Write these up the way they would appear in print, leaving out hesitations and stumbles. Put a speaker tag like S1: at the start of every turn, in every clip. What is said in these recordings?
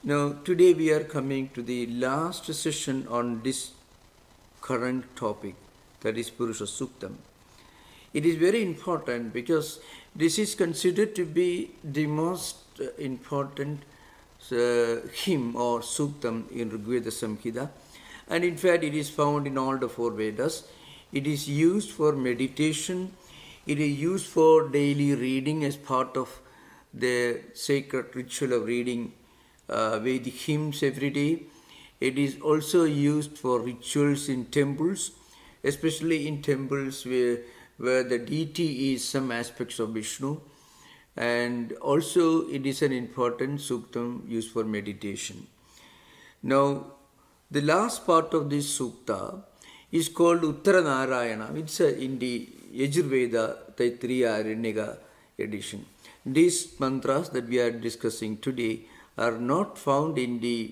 S1: Now, today we are coming to the last session on this current topic, that is Purusha Suktam. It is very important because this is considered to be the most important hymn or Suktam in Rigveda Samhita, and in fact it is found in all the four Vedas. It is used for meditation, it is used for daily reading as part of the sacred ritual of reading Vedic hymns every day. It is also used for rituals in temples, especially in temples where the deity is some aspects of Vishnu, and also it is an important suktam used for meditation. Now, the last part of this sukta is called Uttara Narayana. It's in the Yajurveda Taittiriya Aranyaka edition. These mantras that we are discussing today are not found in the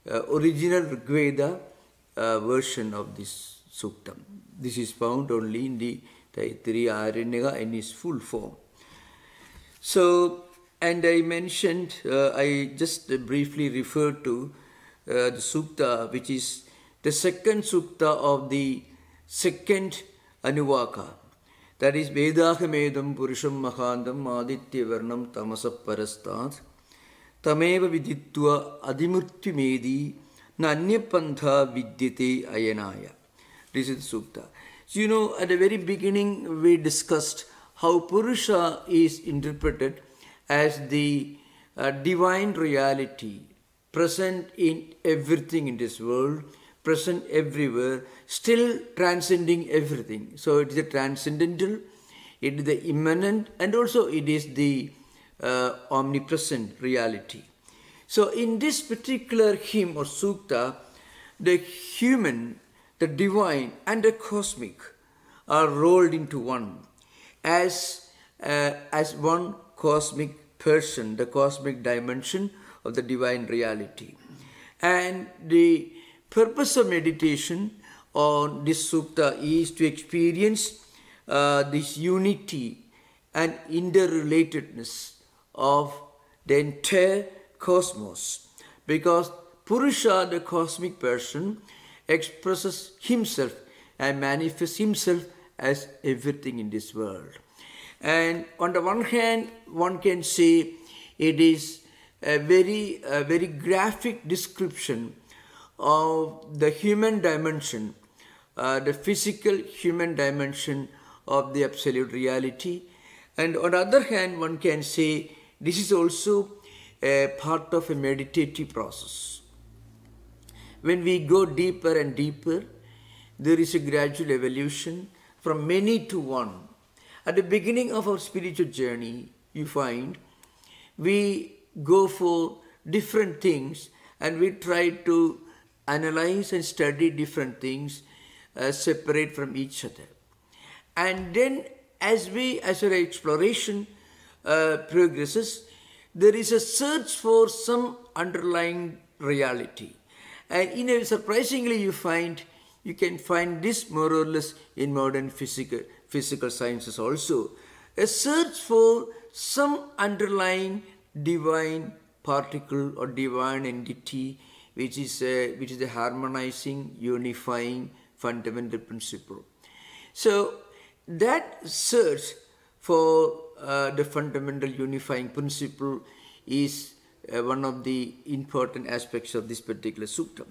S1: original Rigveda version of this suktam. This is found only in the Taittiriya Aranyaka in its full form. So, and I mentioned, I just briefly referred to the sukta, which is the second sukta of the second Anuvaka. That is Vedahamedam Purusham Mahandam Aditya Varnam Tamasa Parastat Tameva Viditva Adimurti Medi Nanyapantha Vidyate Ayanaya. This is the sukta. So, you know, at the very beginning we discussed how Purusha is interpreted as the divine reality present in everything in this world, present everywhere, still transcending everything. So it is the transcendental, it is the immanent, and also it is the omnipresent reality. So in this particular hymn or sukta, the human, the divine, and the cosmic are rolled into one as one cosmic person, the cosmic dimension of the divine reality. And the purpose of meditation on this sukta is to experience this unity and interrelatedness of the entire cosmos, because Purusha, the cosmic person, expresses himself and manifests himself as everything in this world. And on the one hand, one can say it is a very graphic description of the human dimension, the physical human dimension of the absolute reality. And on the other hand, one can say this is also a part of a meditative process. When we go deeper and deeper, there is a gradual evolution from many to one. At the beginning of our spiritual journey, you find we go for different things and we try to analyze and study different things separate from each other. And then as our exploration progresses, there is a search for some underlying reality. And surprisingly you can find this more or less in modern physical sciences also. A search for some underlying divine particle or divine entity which is the harmonizing, unifying fundamental principle. So that search for the fundamental unifying principle is one of the important aspects of this particular sukta.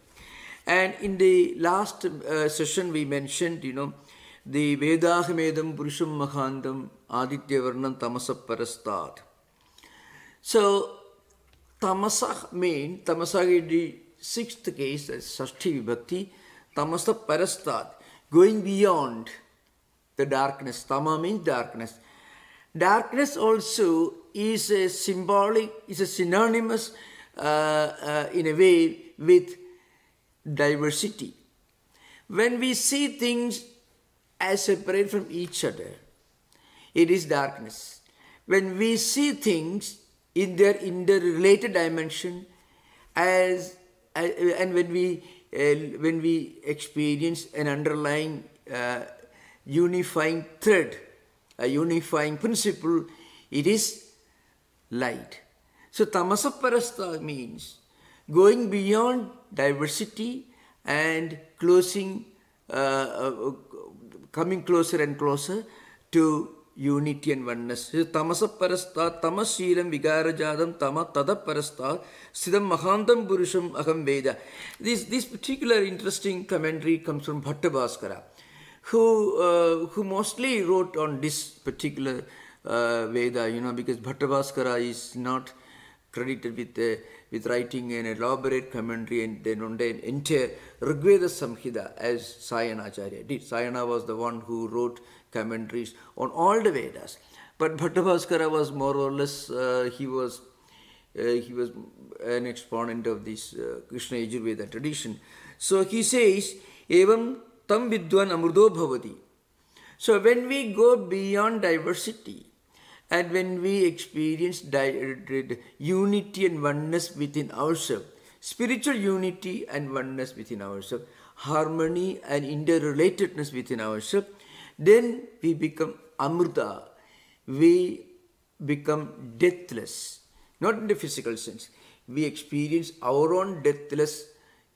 S1: And in the last session we mentioned, the Vedahamedam Purusham Mahandam Aditya Varnam Tamasa Parastat. So Tamasa is the sixth case, that's Sashti Vibhakti, Tamasa Parastat, going beyond the darkness. Tama means darkness. Darkness also is a synonymous in a way with diversity. When we see things as separate from each other, it is darkness. When we see things in their interrelated dimension, and when we experience an underlying unifying thread, a unifying principle, it is light. So tamasa parasta means going beyond diversity and coming closer and closer to unity and oneness. Tamasa parastha, tamashilam vigarajadam tama tada parastha, siddham mahantam purusham aham veda. This particular interesting commentary comes from Bhattabhaskara, who mostly wrote on this particular Veda, because Bhattabhaskara is not credited with writing an elaborate commentary and then on the entire Rigveda Samhita as Sayanacharya did. Sayana was the one who wrote commentaries on all the Vedas. But Bhattabhaskara was more or less, he was an exponent of this Krishna Yajurveda tradition. So he says, Evam tam vidwan amrudo bhavati. So when we go beyond diversity, and when we experience unity and oneness within ourselves, spiritual unity and oneness within ourselves, harmony and interrelatedness within ourselves, then we become amrita, we become deathless. Not in the physical sense. We experience our own deathless,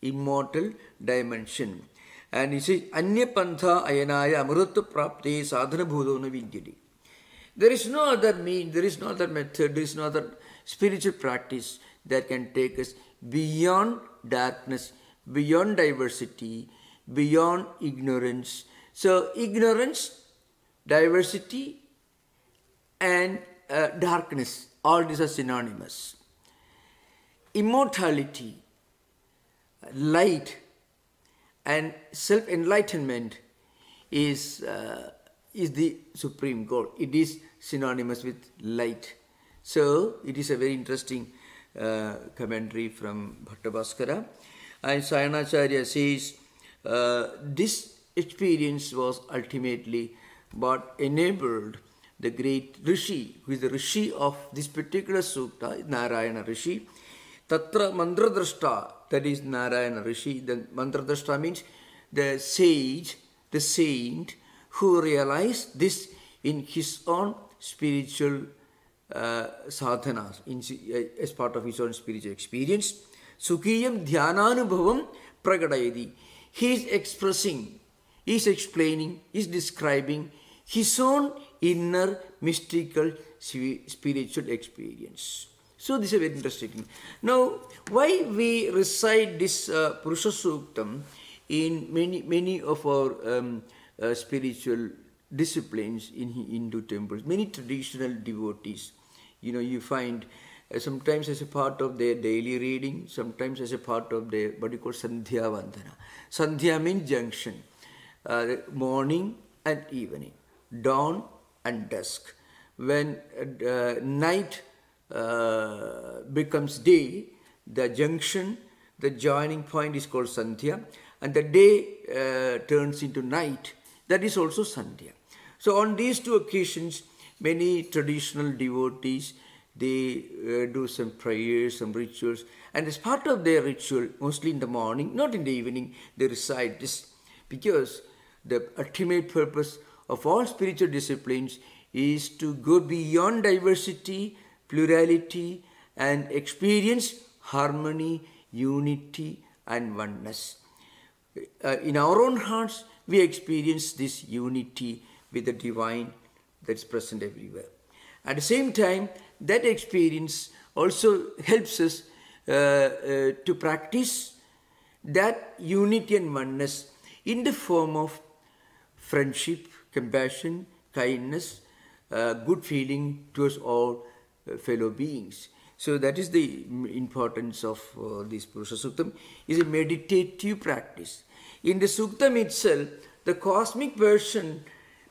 S1: immortal dimension. And he says, Anya pantha ayanaya amrita prapte sadhana bhudona vidyati. There is no other mean, there is no other method, there is no other spiritual practice that can take us beyond darkness, beyond diversity, beyond ignorance. So ignorance, diversity and darkness, all these are synonymous. Immortality, light and self-enlightenment is the supreme goal. It is synonymous with light. So it is a very interesting commentary from Bhattabhaskara. And Sayanacharya says this experience was ultimately what enabled the great Rishi, who is the Rishi of this particular sutta, Narayana Rishi. Tatra mantradrashta, that is Narayana Rishi. The mantradrashta means the sage, the saint, who realized this in his own spiritual sadhanas, as part of his own spiritual experience. Sukhiyam dhyananubhavam pragadayadi. He is expressing, he is explaining, he is describing his own inner mystical spiritual experience. So this is very interesting. Now, why we recite this Purusha Suktam in many of our spiritual disciplines in Hindu temples, many traditional devotees, you find sometimes as a part of their daily reading, sometimes as a part of their what you call Sandhya Vandana. Sandhya means junction, morning and evening, dawn and dusk. When night becomes day, the junction, the joining point is called Sandhya, and the day turns into night, that is also Sandhya. So on these two occasions, many traditional devotees, they do some prayers, some rituals, and as part of their ritual, mostly in the morning, not in the evening, they recite this, because the ultimate purpose of all spiritual disciplines is to go beyond diversity, plurality, and experience harmony, unity, and oneness. In our own hearts, we experience this unity with the divine that is present everywhere. At the same time, that experience also helps us to practice that unity and oneness in the form of friendship, compassion, kindness, good feeling towards all fellow beings. So that is the importance of this Purusha Suktam, is a meditative practice. In the Suktam itself, the cosmic version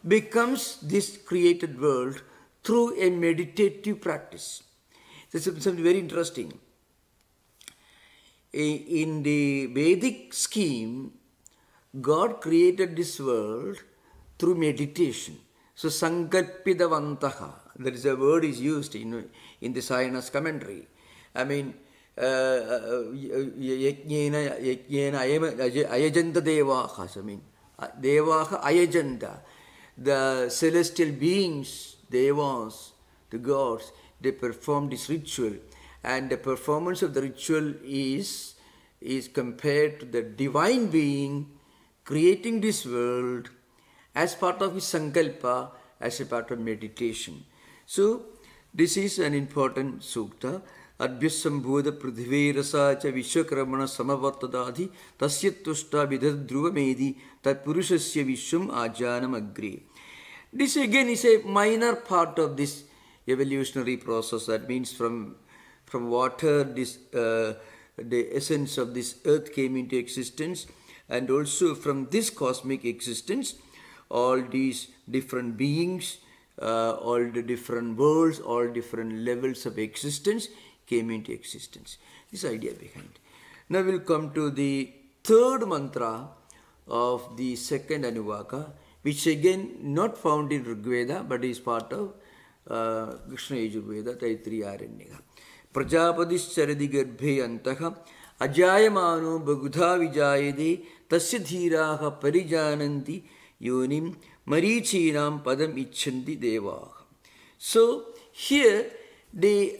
S1: becomes this created world through a meditative practice. This is something very interesting. In the Vedic scheme, God created this world through meditation. So, sankalpidavantaha, that is a word is used in the Sayana's commentary. I mean, yajnena ayajanta devaha, I mean, devaha ayajanta, the celestial beings, devas, the gods, they perform this ritual, and the performance of the ritual is compared to the divine being creating this world as part of his sankalpa, as a part of meditation. So this is an important sukta. Advyasambodha prithvirasa cha vishwakramana samavartadadhi tasyatushta vidhadhruvamedi tat purushasya vishwam ajanam agre. This again is a minor part of this evolutionary process. That means from water, the essence of this earth came into existence, and also from this cosmic existence, all these different beings, all the different worlds, all different levels of existence came into existence. This idea behind. Now we'll come to the third mantra of the second Anuvaka, which again not found in Rigveda but is part of Krishna Yajurveda, Taittiriya Aranyaka. Prajapadisharadi garbhe antaha ajayamano bagudha vijayade tasya dhiraha parijananti yonim marichinam padam ichchandi devaha. So here the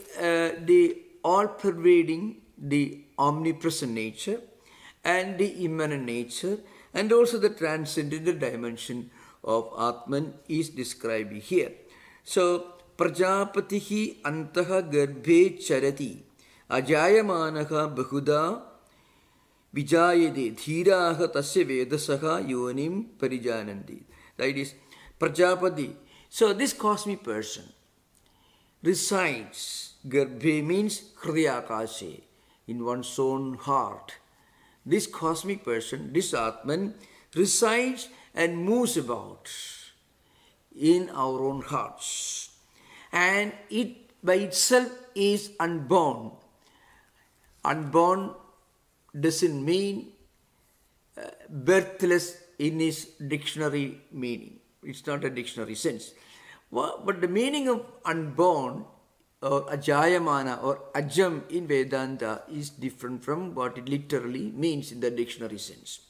S1: all-pervading, the omnipresent nature and the immanent nature and also the transcendental dimension of Atman is described here. So Prajapatihi antaha garbhe charati ajayamanaha bahuda vijayade dhiraha tasya vedasaha yonim parijananti. That is Prajapati. So this cosmic person resides, garbhe means hridayakashe, in one's own heart. This cosmic person, this Atman, resides and moves about in our own hearts. And it by itself is unborn. Unborn doesn't mean birthless in its dictionary meaning. It's not a dictionary sense. But the meaning of unborn or ajayamana or ajam in Vedanta is different from what it literally means in the dictionary sense.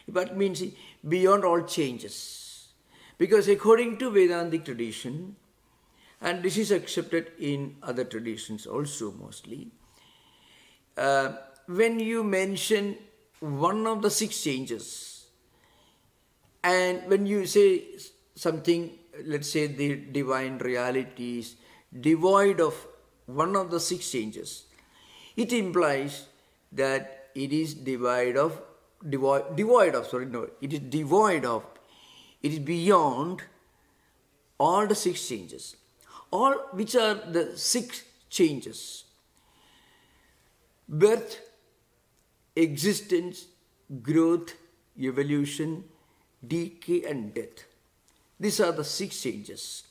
S1: But it means beyond all changes. Because according to Vedantic tradition, and this is accepted in other traditions also mostly, when you mention one of the 6 changes, and when you say something, let's say the divine reality is devoid of one of the 6 changes, it implies that it is devoid of, it is beyond all the 6 changes. All which are the 6 changes? Birth, existence, growth, evolution, decay and death. These are the 6 changes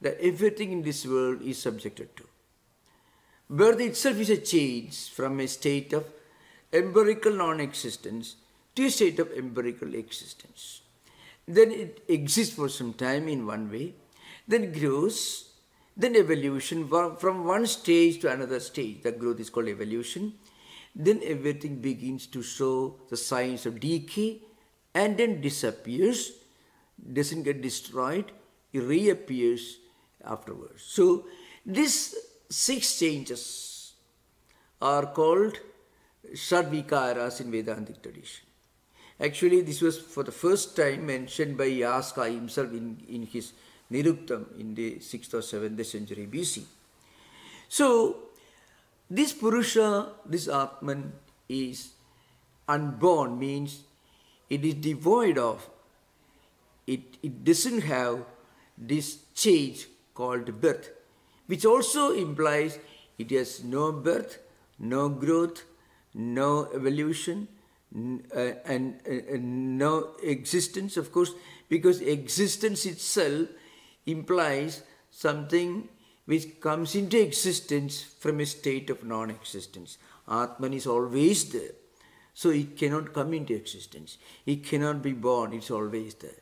S1: that everything in this world is subjected to. Birth itself is a change from a state of empirical non-existence to a state of empirical existence. Then it exists for some time in one way, then grows, then evolution from one stage to another stage. The growth is called evolution. Then everything begins to show the signs of decay and then disappears, doesn't get destroyed, it reappears afterwards. So these 6 changes are called Shadvikaras in Vedantic tradition. Actually, this was for the first time mentioned by Yaska himself in his Niruktam in the 6th or 7th century BC. So, this Purusha, this Atman is unborn, means it is devoid of, it doesn't have this change called birth, which also implies it has no birth, no growth, no evolution, and no existence, of course, because existence itself implies something which comes into existence from a state of non-existence. Atman is always there. So it cannot come into existence. It cannot be born. It's always there.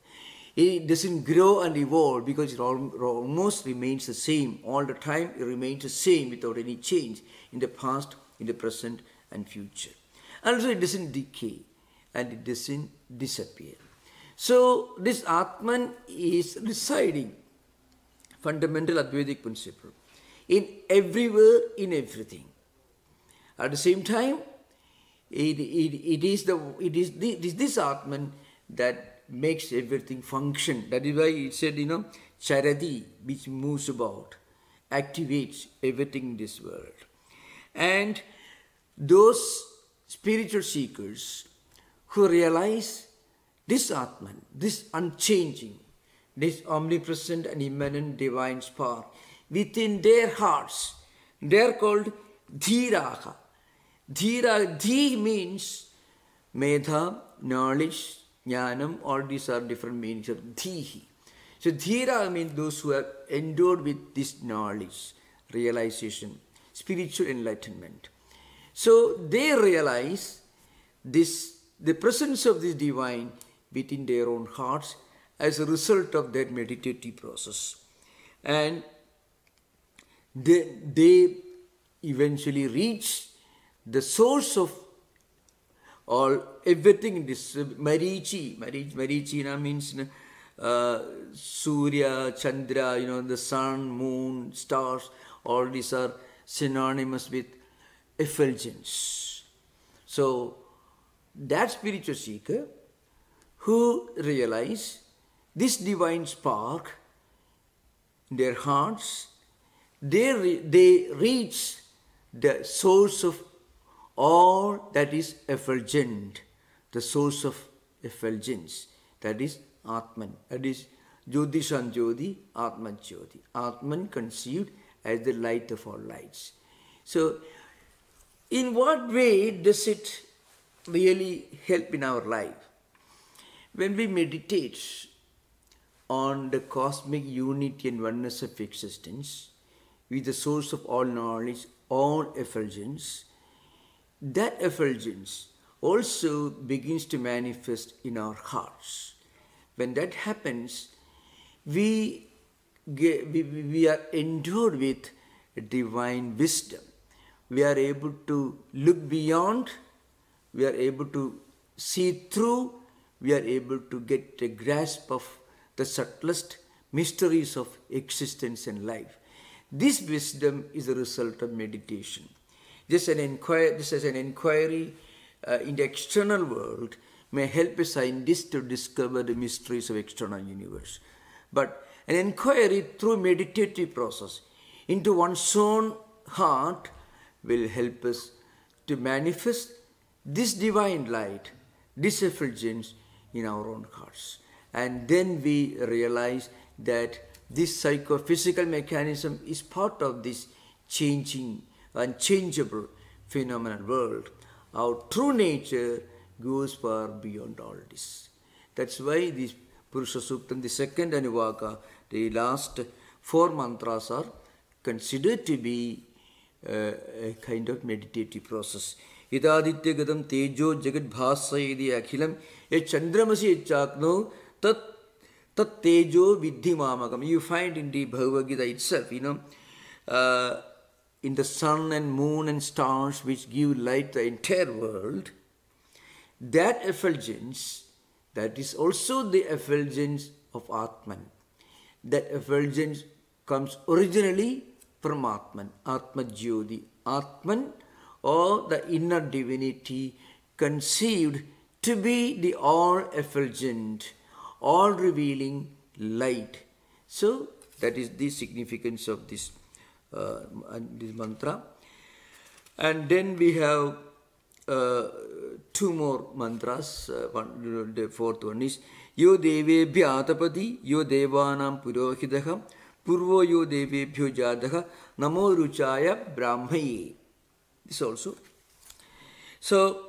S1: It doesn't grow and evolve because it almost remains the same. All the time it remains the same without any change in the past, in the present and future. Also it doesn't decay and it doesn't disappear. So this Atman is residing, fundamental Advaitic principle, in everywhere, in everything. At the same time, it is this Atman that makes everything function. That is why it said, Charadi, which moves about, activates everything in this world. And those spiritual seekers who realize this Atman, this unchanging, this omnipresent and immanent divine spark within their hearts, they are called Dhiraha. Dhi means Medha, knowledge, Jnanam, all these are different meanings of Dhihi. So Dhira means those who are endowed with this knowledge, realization, spiritual enlightenment. So they realize the presence of this divine within their own hearts as a result of that meditative process. And they eventually reach the source of everything in this Marichi. Marichi means Surya, Chandra, the sun, moon, stars, all these are synonymous with effulgence. So that spiritual seeker who realize this divine spark in their hearts, they reach the source of all that is effulgent, the source of effulgence, that is Atman, that is Jyotishan Jyoti, Atman Jyoti. Atman conceived as the light of all lights. So, in what way does it really help in our life? When we meditate on the cosmic unity and oneness of existence, with the source of all knowledge, all effulgence, that effulgence also begins to manifest in our hearts. When that happens, we are endowed with divine wisdom. We are able to look beyond, we are able to see through, we are able to get a grasp of the subtlest mysteries of existence and life. This wisdom is a result of meditation. Just as an inquiry in the external world may help a scientist to discover the mysteries of external universe. But an inquiry through meditative process into one's own heart will help us to manifest this divine light, this effulgence in our own hearts. And then we realize that this psychophysical mechanism is part of this changing, unchangeable phenomenal world. Our true nature goes far beyond all this. That's why this Purusha Suktam, the second Anuvaka, the last 4 mantras are considered to be a kind of meditative process. Idaditya gadam tejo jagad bhasayidi akhilam ye chandramasi chakno tat tejo vidhi mamakam. You find in the Bhagavad Gita itself, in the sun and moon and stars which give light to the entire world, that effulgence, that is also the effulgence of Atman. That effulgence comes originally from Atman, Atma Jyoti. Atman, or the inner divinity, conceived to be the all-effulgent, all-revealing light. So, that is the significance of this mantra. And then we have 2 more mantras. The 4th one is Yo devebhya atapati, yo devanam purohidaha, purvo yo devebhyo jadaha, namo ruchaya brahmaye. This also. So,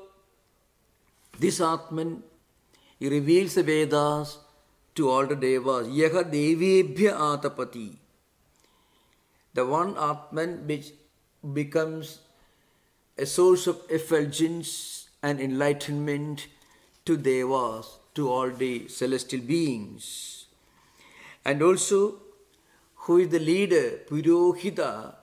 S1: this Atman, he reveals the Vedas to all the Devas. Yaha devebhya atapati. The one Atman which becomes a source of effulgence and enlightenment to Devas, to all the celestial beings. And also, who is the leader? Purohita.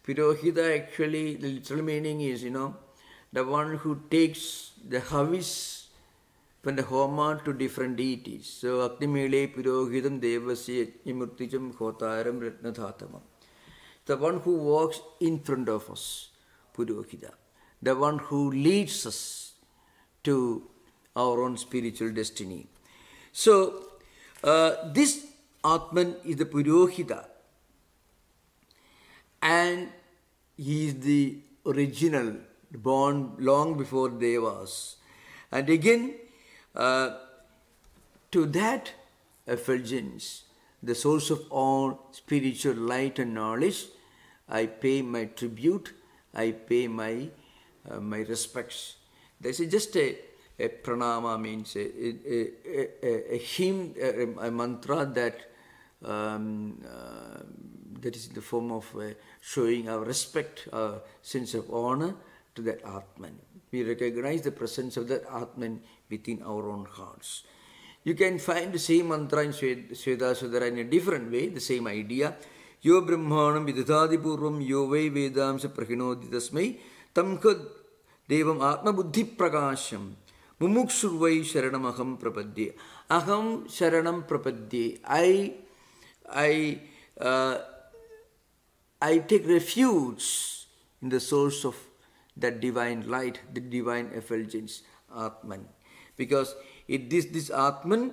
S1: Purohita, actually, the literal meaning is, the one who takes the havis from the homa to different deities. So, Aknimele Purohitam Devasya Yamurtijam Khotaram Ratnadhatamam. the one who walks in front of us, Purohita, the one who leads us to our own spiritual destiny. So, this Atman is the Purohita, and he is the original, born long before Devas. And again, to that effulgence, the source of all spiritual light and knowledge, I pay my tribute, I pay my respects. This is just a pranama, means a hymn, a mantra that that is in the form of showing our respect, our sense of honor to that Atman. We recognize the presence of that Atman within our own hearts. You can find the same mantra in Svedasudara in a different way, the same idea. Yo brahmanam vidadhadi purvam yo vai vedamsa prahinodi tasmai tamkad devam atma buddhi prakasham mumukshurvai sharanam aham prapadye. Aham sharanam prapadye. I take refuge in the source of that divine light, the divine effulgence, Atman. Because it is this Atman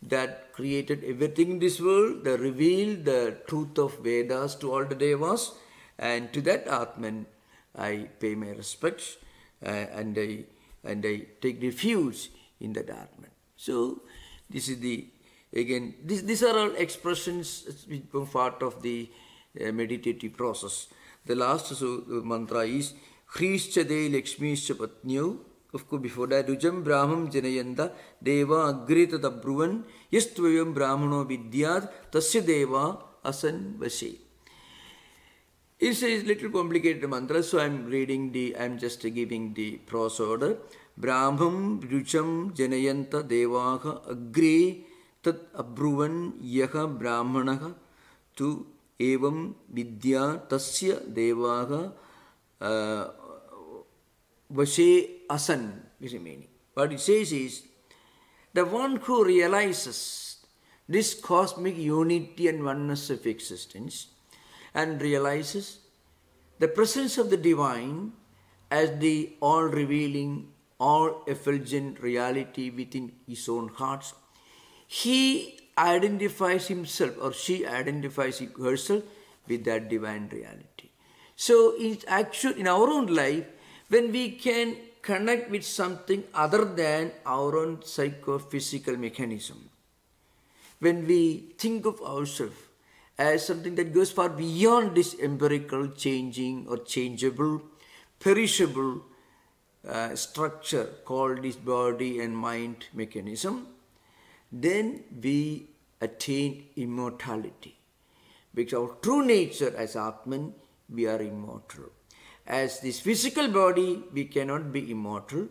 S1: that created everything in this world, that revealed the truth of Vedas to all the Devas, and to that Atman I pay my respects and I take refuge in that Atman. So this is the, again, these are all expressions which become part of the meditative process. The last mantra is Hrishchade Lakshmishcha Patnyo. Of course, before that, Rujam Brahmam Janayanda Deva Agrita Tabruvan Yastvayam Brahmano Vidyat Tasya Deva Asan Vashe. It's a little complicated mantra, so I'm just giving the prose order. Brahmam Rujam Janayanta Devaha Agre Tat Abruvan Yaha Brahmanaha Tu Evam Vidya Tasya Devaha Vashe Asan is the meaning. What it says is, the one who realizes this cosmic unity and oneness of existence and realizes the presence of the divine as the all-revealing, all-effulgent reality within his own heart, he identifies himself or she identifies herself with that divine reality. So it's actually in our own life, when we can connect with something other than our own psychophysical mechanism, when we think of ourselves as something that goes far beyond this empirical, changing or changeable, perishable structure called this body and mind mechanism, then we attain immortality. Because our true nature as Atman, we are immortal. As this physical body, we cannot be immortal,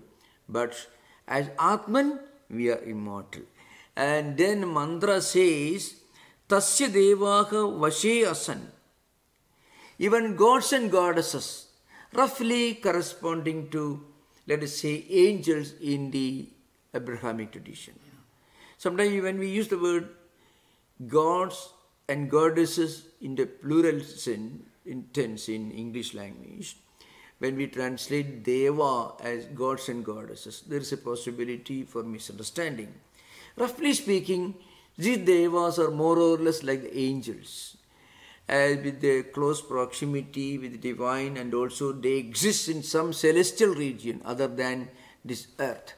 S1: but as Atman, we are immortal. And then mantra says, Tasya Devaha Vashe Asan. Even gods and goddesses, roughly corresponding to, let us say, angels in the Abrahamic tradition. Sometimes when we use the word gods and goddesses in the plural tense in English language, when we translate Deva as gods and goddesses, there is a possibility for misunderstanding. Roughly speaking, these Devas are more or less like the angels, with their close proximity with the divine, and also they exist in some celestial region other than this earth.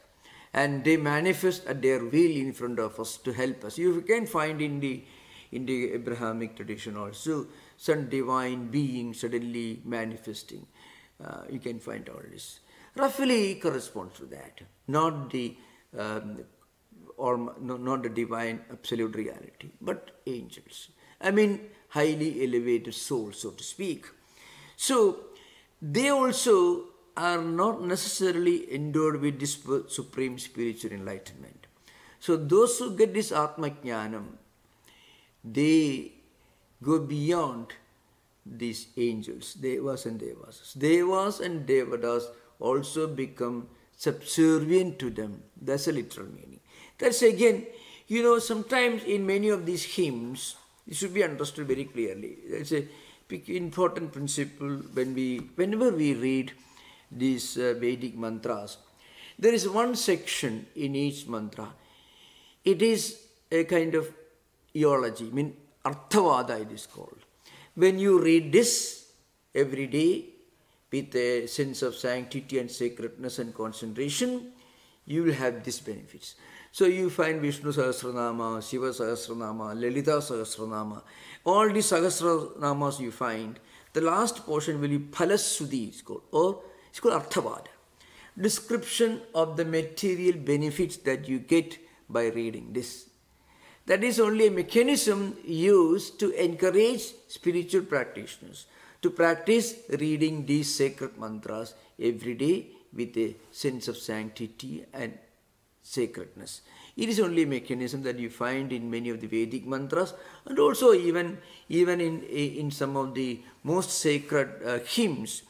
S1: And they manifest at their will in front of us to help us. You can find in the Abrahamic tradition also some divine being suddenly manifesting. You can find all this. Roughly corresponds to that, not the not the divine absolute reality, but angels. I mean, highly elevated souls, so to speak. So they also are not necessarily endowed with this supreme spiritual enlightenment. So those who get this Atma Jnanam, they go beyond these angels, Devas and Devas. Devas and Devatas also become subservient to them. That's a literal meaning. That's again, sometimes in many of these hymns, it should be understood very clearly. important principle whenever we read these Vedic mantras. There is one section in each mantra. It is a kind of theology, Arthavada it is called. When you read this every day with a sense of sanctity and sacredness and concentration, you will have these benefits. So you find Vishnu Sahasranama, Shiva Sahasranama, Lalita Sahasranama, all these Sahasranamas you find. The last portion will be Phalasuddhi, it's called, or it's called Arthavada. Description of the material benefits that you get by reading this. That is only a mechanism used to encourage spiritual practitioners to practice reading these sacred mantras every day with a sense of sanctity and sacredness. It is only a mechanism that you find in many of the Vedic mantras, and also even in some of the most sacred hymns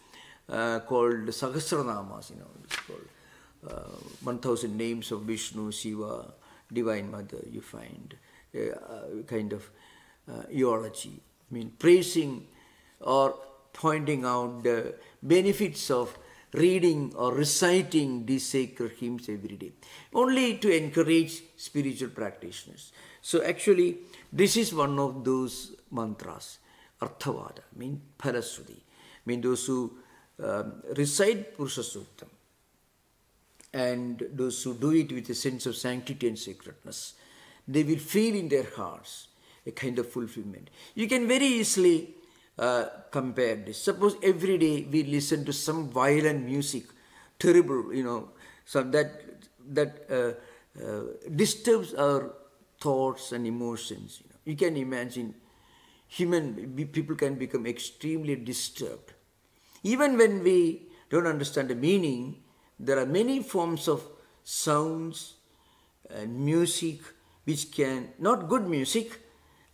S1: called Sahasranamas, it's called 1000 names of Vishnu, Shiva, Divine Mother. You find kind of eulogy, praising or pointing out the benefits of reading or reciting these sacred hymns every day, only to encourage spiritual practitioners. So actually, this is one of those mantras, Arthavada, Phalasuddhi, those who recite Purusha Suktam and those who do it with a sense of sanctity and sacredness, they will feel in their hearts a kind of fulfillment. You can very easily compare this. Suppose every day we listen to some violent music, terrible, so that disturbs our thoughts and emotions. You can imagine people can become extremely disturbed. Even when we don't understand the meaning, there are many forms of sounds and music which can, not good music,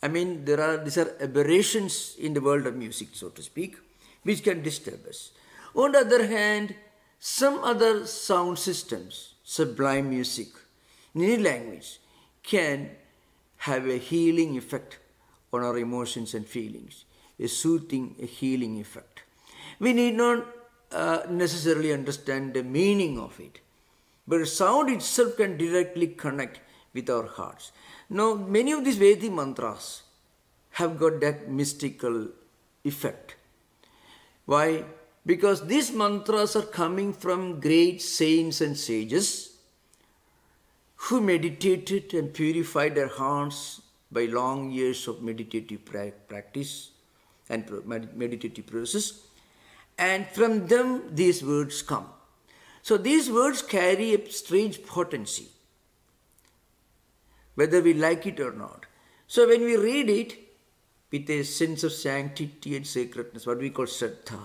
S1: these are aberrations in the world of music, so to speak, which can disturb us. On the other hand, some other sound systems, sublime music, in any language, can have a healing effect on our emotions and feelings, a soothing, a healing effect. We need not necessarily understand the meaning of it, but the sound itself can directly connect with our hearts. Now, many of these Vedic mantras have got that mystical effect. Why? Because these mantras are coming from great saints and sages who meditated and purified their hearts by long years of meditative practice and meditative process. And from them these words come. So these words carry a strange potency, whether we like it or not. So when we read it with a sense of sanctity and sacredness, what we call Shraddha,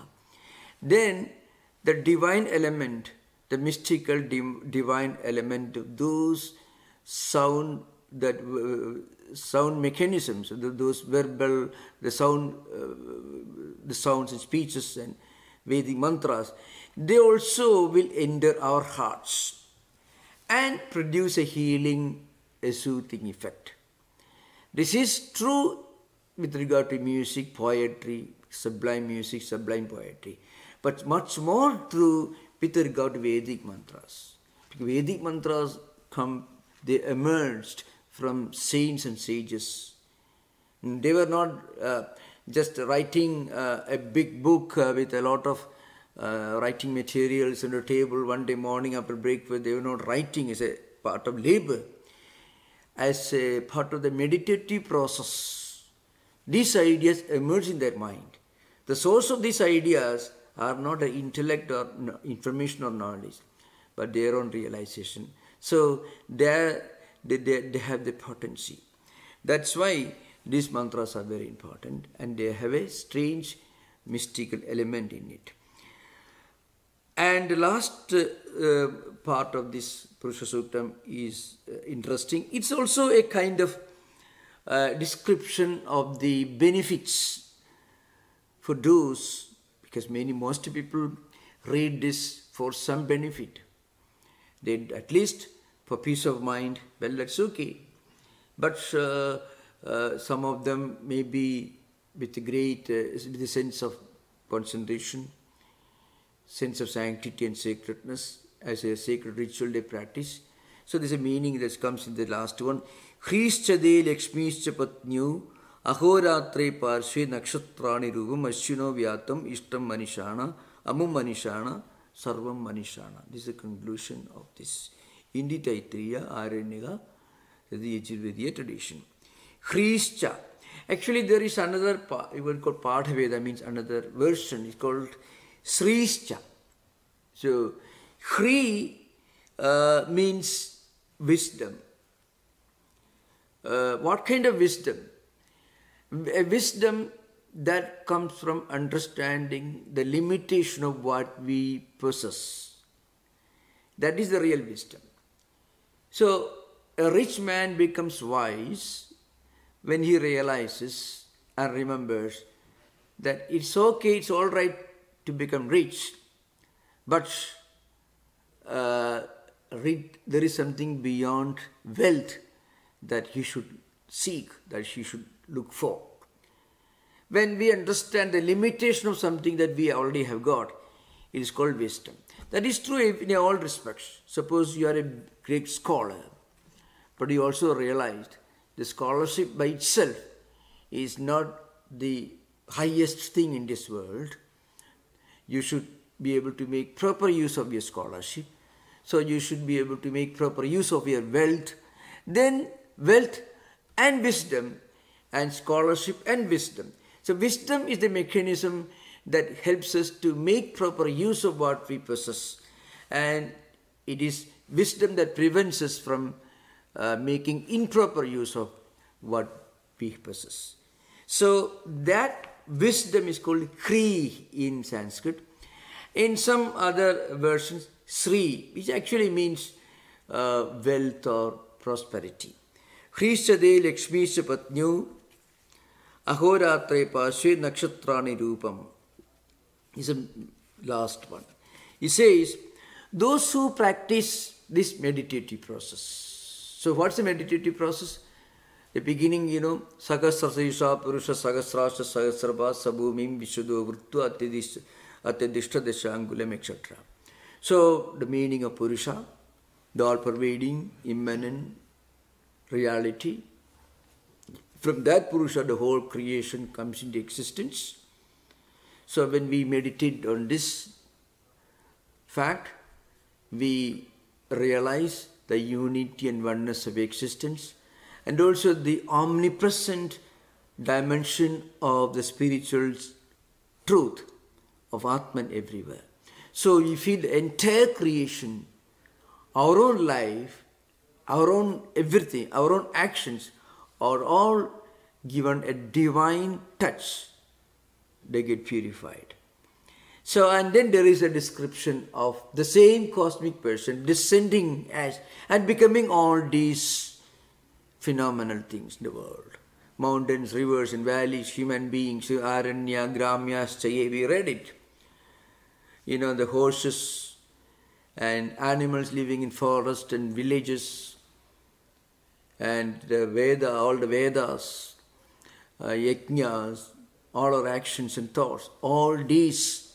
S1: then the divine element, the mystical divine element of those sound mechanisms, those verbal, the sounds and speeches and Vedic mantras, they also will enter our hearts and produce a healing, a soothing effect. This is true with regard to music, poetry, sublime music, sublime poetry, but much more true with regard to Vedic mantras. Because Vedic mantras they emerged from saints and sages. They were not just writing a big book with a lot of writing materials on the table one day morning after breakfast. They were not writing as a part of labor, as a part of the meditative process. These ideas emerge in their mind. The source of these ideas are not an intellect or information or knowledge, but their own realization. So they have the potency. That's why these mantras are very important, and they have a strange mystical element in it. And the last part of this Purusha Suktam is interesting. It's also a kind of description of the benefits for those, because most people read this for some benefit. They, at least for peace of mind, well, that's okay. But some of them may be with a great with a sense of concentration, sense of sanctity and sacredness, as a sacred ritual they practice. So there's a meaning that comes in the last one. Hrischade Lakshmischa Patnyu Ahoratre Parshve Nakshatrani Rupam Ashwino Vyatam Ishtam Manishana Amum Manishana Sarvam Manishana. This is the conclusion of this Indi Taittiriya Aranyaka, the Yajurvediya tradition. Hrischa. Actually, there is another part, even called Padhaveda, means another version. It's called Srischa. So, Hri means wisdom. What kind of wisdom? A wisdom that comes from understanding the limitation of what we possess. That is the real wisdom. So, a rich man becomes wise when he realizes and remembers that it's okay, it's all right to become rich, but there is something beyond wealth that he should seek, that he should look for. When we understand the limitation of something that we already have got, it is called wisdom. That is true in all respects. Suppose you are a great scholar, but you also realized the scholarship by itself is not the highest thing in this world. You should be able to make proper use of your scholarship. So you should be able to make proper use of your wealth. Then wealth and wisdom, and scholarship and wisdom. So wisdom is the mechanism that helps us to make proper use of what we possess. And it is wisdom that prevents us from making improper use of what we possess. So that wisdom is called Kri in Sanskrit. In some other versions, Sri, which actually means wealth or prosperity. Hrischade Lakshmischa Patnyu Ahoratre Pashe Nakshatrani Rupam is the last one. He says, those who practice this meditative process. So what's the meditative process? The beginning, Sahasrasesha Purusha Sahasrasha Sahasrabha Sabhumim Vishuddho Vruttu Atyadishta Deshangulam, etc. So the meaning of Purusha, the all-pervading, immanent reality. From that Purusha, the whole creation comes into existence. So when we meditate on this fact, we realize the unity and oneness of existence, and also the omnipresent dimension of the spiritual truth of Atman everywhere. So we feel the entire creation, our own life, our own everything, our own actions are all given a divine touch. They get purified. So, and then there is a description of the same cosmic person descending as and becoming all these phenomenal things in the world. Mountains, rivers and valleys, human beings, Aranya, Gramyas, Chaye, we read it. The horses and animals living in forest and villages, and the Veda, all the Vedas, Yajnas, all our actions and thoughts, all these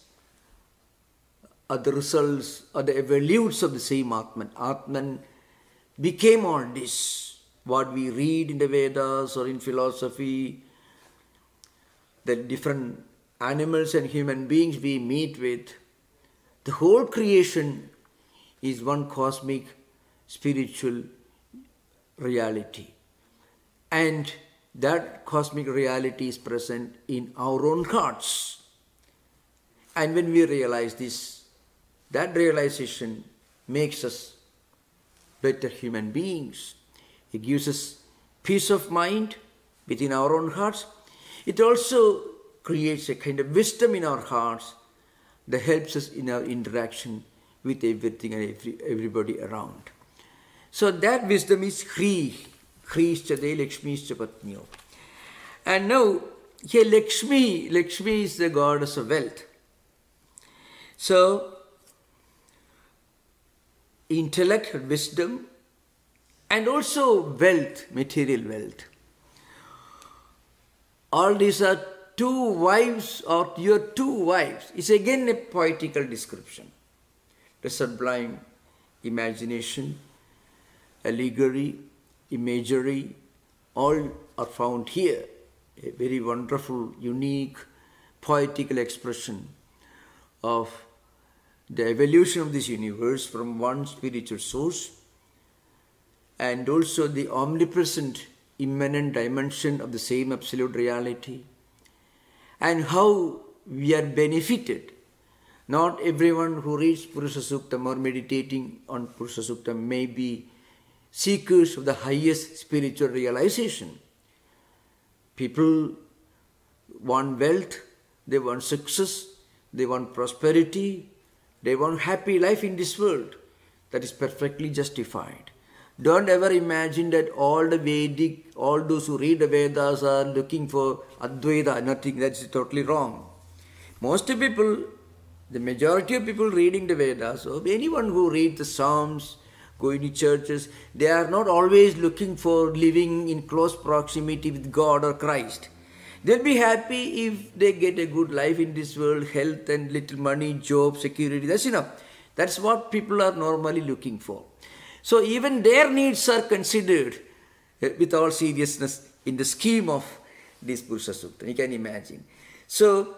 S1: are the results, are the evolutes of the same Atman. Atman became all this. What we read in the Vedas or in philosophy, the different animals and human beings we meet with, the whole creation is one cosmic spiritual reality. And that cosmic reality is present in our own hearts. And when we realize this, that realization makes us better human beings. It gives us peace of mind within our own hearts. It also creates a kind of wisdom in our hearts that helps us in our interaction with everything and everybody around. So that wisdom is Hri. Hrischade Lakshmischa Patnyo. And now, here Lakshmi is the goddess of wealth. So, intellect, wisdom, and also wealth, material wealth. All these are two wives or your two wives is again a poetical description. The sublime imagination, allegory, imagery, all are found here. A very wonderful, unique, poetical expression of the evolution of this universe from one spiritual source, and also the omnipresent, immanent dimension of the same absolute reality, and how we are benefited. Not everyone who reads Purusha Suktam or meditating on Purusha Suktam may be seekers of the highest spiritual realization. People want wealth, they want success, they want prosperity, they want happy life in this world. That is perfectly justified. Don't ever imagine that all those who read the Vedas are looking for Advaita. Nothing, that's totally wrong. Most people, the majority of people reading the Vedas, or anyone who reads the Psalms, going to churches, they are not always looking for living in close proximity with God or Christ. They'll be happy if they get a good life in this world, health and little money, job, security. That's enough. That's what people are normally looking for. So even their needs are considered with all seriousness in the scheme of this Purusha Sukta. You can imagine. So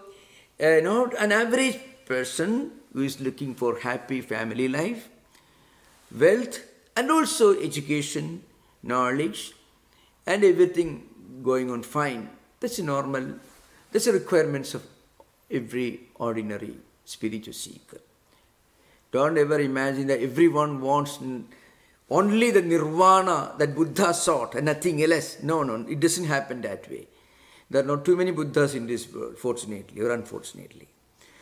S1: not an average person who is looking for happy family life, wealth, and also education, knowledge, and everything going on fine. That's normal. That's the requirements of every ordinary spiritual seeker. Don't ever imagine that everyone wants only the nirvana that Buddha sought and nothing else. No, it doesn't happen that way. There are not too many Buddhas in this world, fortunately or unfortunately.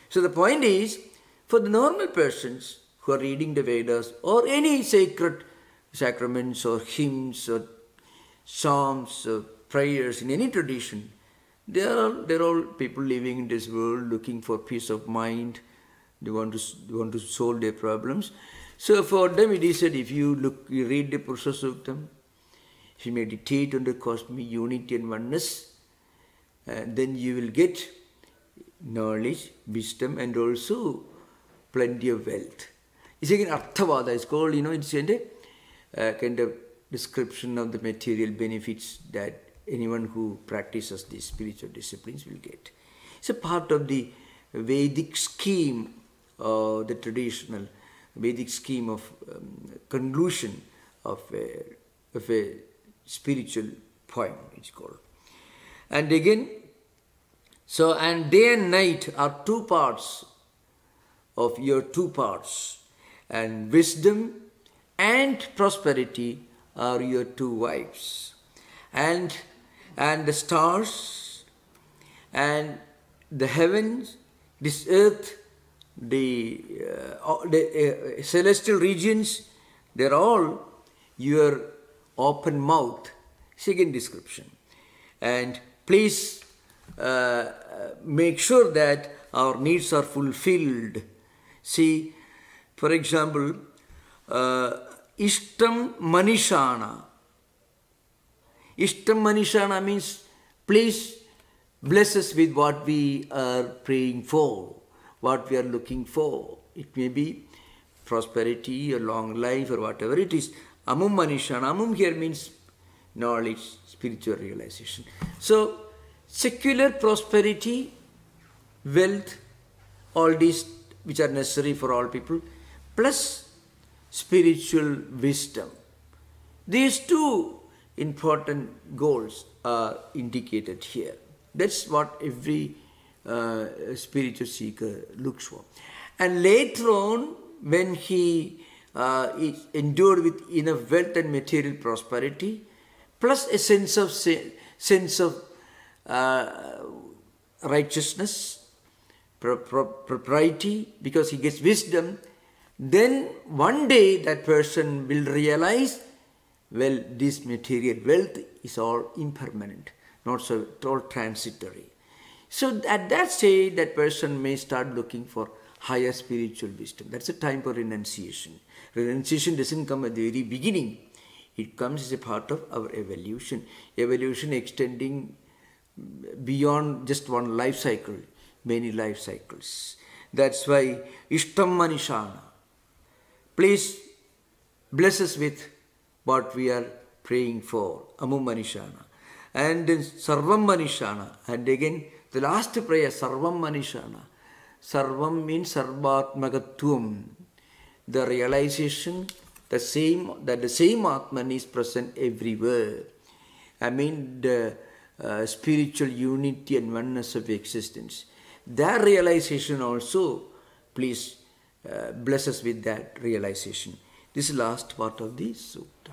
S1: So the point is, for the normal persons who are reading the Vedas or any sacred sacraments or hymns or psalms or prayers in any tradition, they're all people living in this world looking for peace of mind. They want to solve their problems. So for them it is said, if you read the Purusha Suktam, if you meditate on the cosmic unity and oneness, then you will get knowledge, wisdom, and also plenty of wealth. It's again Arthavada. It's called, it's a kind of description of the material benefits that anyone who practices these spiritual disciplines will get. It's a part of the Vedic scheme, the traditional Vedic scheme of conclusion of a spiritual poem, it's called. And again, and day and night are two parts of your two parts, and wisdom and prosperity are your two wives, and the stars and the heavens, this earth, the celestial regions, they're all your open mouth. Second description. And please make sure that our needs are fulfilled. See, for example, Ishtam Manishana. Ishtam Manishana means, please bless us with what we are praying for, what we are looking for. It may be prosperity or long life or whatever it is. Amum Manishana. Amum here means knowledge, spiritual realization. So, secular prosperity, wealth, all these which are necessary for all people, plus spiritual wisdom. These two important goals are indicated here. That's what every spiritual seeker looks for. And later on, when he is endured with enough wealth and material prosperity, plus a sense of righteousness, propriety, because he gets wisdom, then one day that person will realize, well, this material wealth is all impermanent, not so at all transitory. So at that stage, that person may start looking for higher spiritual wisdom. That's a time for renunciation. Renunciation doesn't come at the very beginning. It comes as a part of our evolution. Evolution extending beyond just one life cycle, many life cycles. That's why Ishtam Manishana. Please bless us with what we are praying for, Amum Manishana. And then Sarvam Manishana. And again, the last prayer, Sarvam Manishana. Sarvam means Sarvatmagatvam. The realization, that the same Atman is present everywhere. I mean, the spiritual unity and oneness of existence. That realization also, please bless us with that realization. This is the last part of the sutta.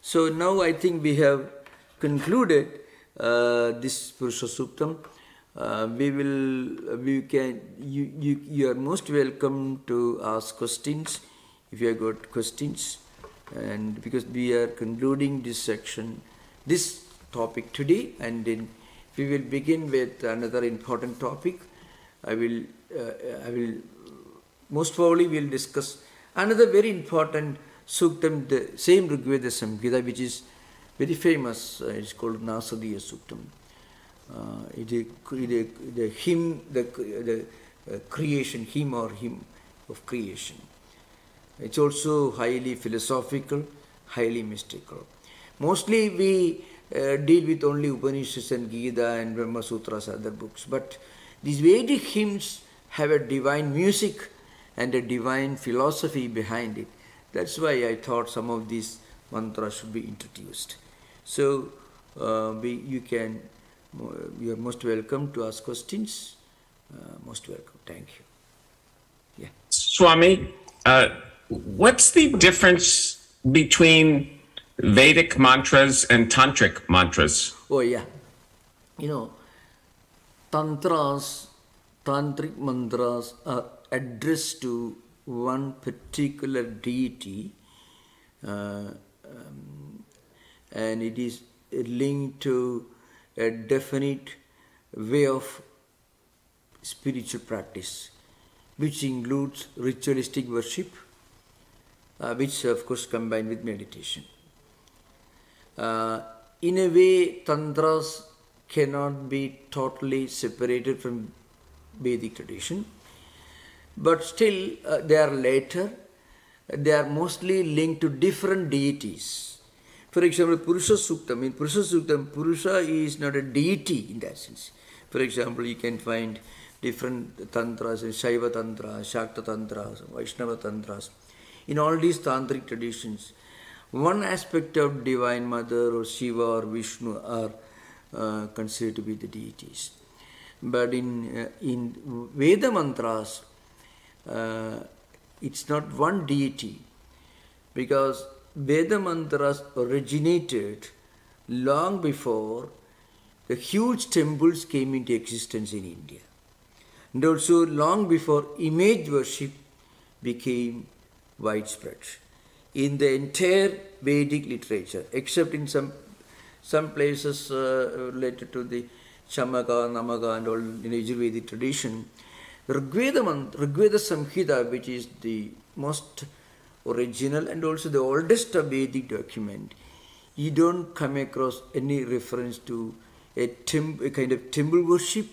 S1: So now I think we have concluded this Purusha Suktam. You are most welcome to ask questions if you have got questions. And because we are concluding this section, this topic today, and then we will begin with another important topic. I will most probably will discuss another very important Suktam, the same Rigveda Samhita, which is very famous. It's called Nasadiya Suktam. The hymn, the creation, hymn or hymn of creation. It's also highly philosophical, highly mystical. Mostly we deal with only Upanishads and Gita and Brahma Sutras, other books. But these Vedic hymns have a divine music and a divine philosophy behind it. That's why I thought some of these mantras should be introduced. So you are most welcome to ask questions. Most welcome. Thank you. Yeah.
S2: Swami, what's the difference between Vedic mantras and Tantric mantras?
S1: Oh yeah. Tantric mantras are addressed to one particular deity, and it is linked to a definite way of spiritual practice, which includes ritualistic worship, which of course combined with meditation. In a way, tantras cannot be totally separated from Vedic tradition, but still they are later. They are mostly linked to different deities. For example, Purusha Suktam. In Purusha Suktam, Purusha is not a deity in that sense. For example, you can find different tantras, Shaiva Tantra, Shakta Tantras, Vaishnava Tantras. In all these tantric traditions, one aspect of Divine Mother or Shiva or Vishnu are considered to be the deities. But in Veda mantras, it's not one deity, because Veda mantras originated long before the huge temples came into existence in India, and also long before image worship became widespread in the entire Vedic literature, except in some places related to the Chamaka, Namaka and all in Yajurvedic tradition. Rigveda Samhita, which is the most original and also the oldest Vedic document, you don't come across any reference to a kind of temple worship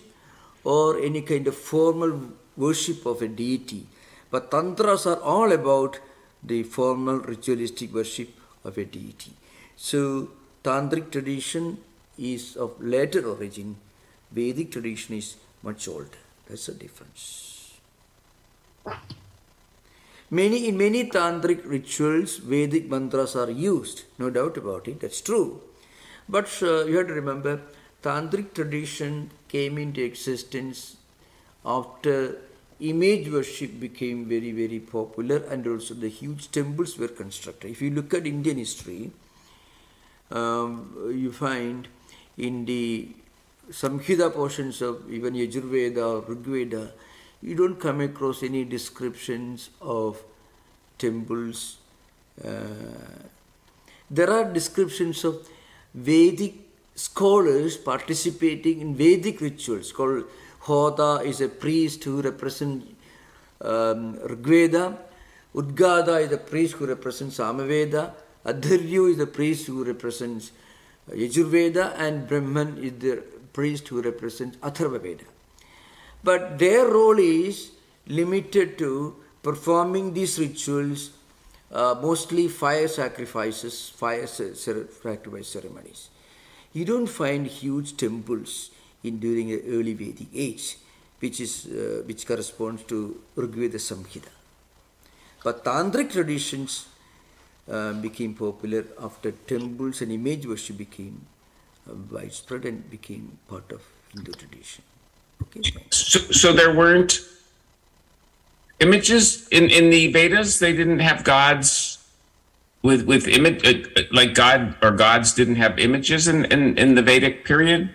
S1: or any kind of formal worship of a deity. But tantras are all about the formal ritualistic worship of a deity. So tantric tradition is of later origin. Vedic tradition is much older. That's the difference. In many tantric rituals, Vedic mantras are used. No doubt about it. That's true. But you have to remember, tantric tradition came into existence after image worship became very, very popular, and also the huge temples were constructed. If you look at Indian history, you find in the Samhita portions of even Yajurveda or Rigveda, you don't come across any descriptions of temples. There are descriptions of Vedic scholars participating in Vedic rituals. Called Hoda is a priest who represents Rigveda, Udgada is a priest who represents Samaveda, Adharyu is the priest who represents Yajurveda, and Brahman is the priest who represents Atharva Veda. But their role is limited to performing these rituals, mostly fire sacrifices, sacrifice ceremonies. You don't find huge temples during the early Vedic age, which corresponds to Rigveda Samhita. But Tantric traditions became popular after temples and image worship became widespread and became part of Hindu tradition. Okay.
S2: So there weren't images in the Vedas. They didn't have gods with image, like God or gods didn't have images in the Vedic period.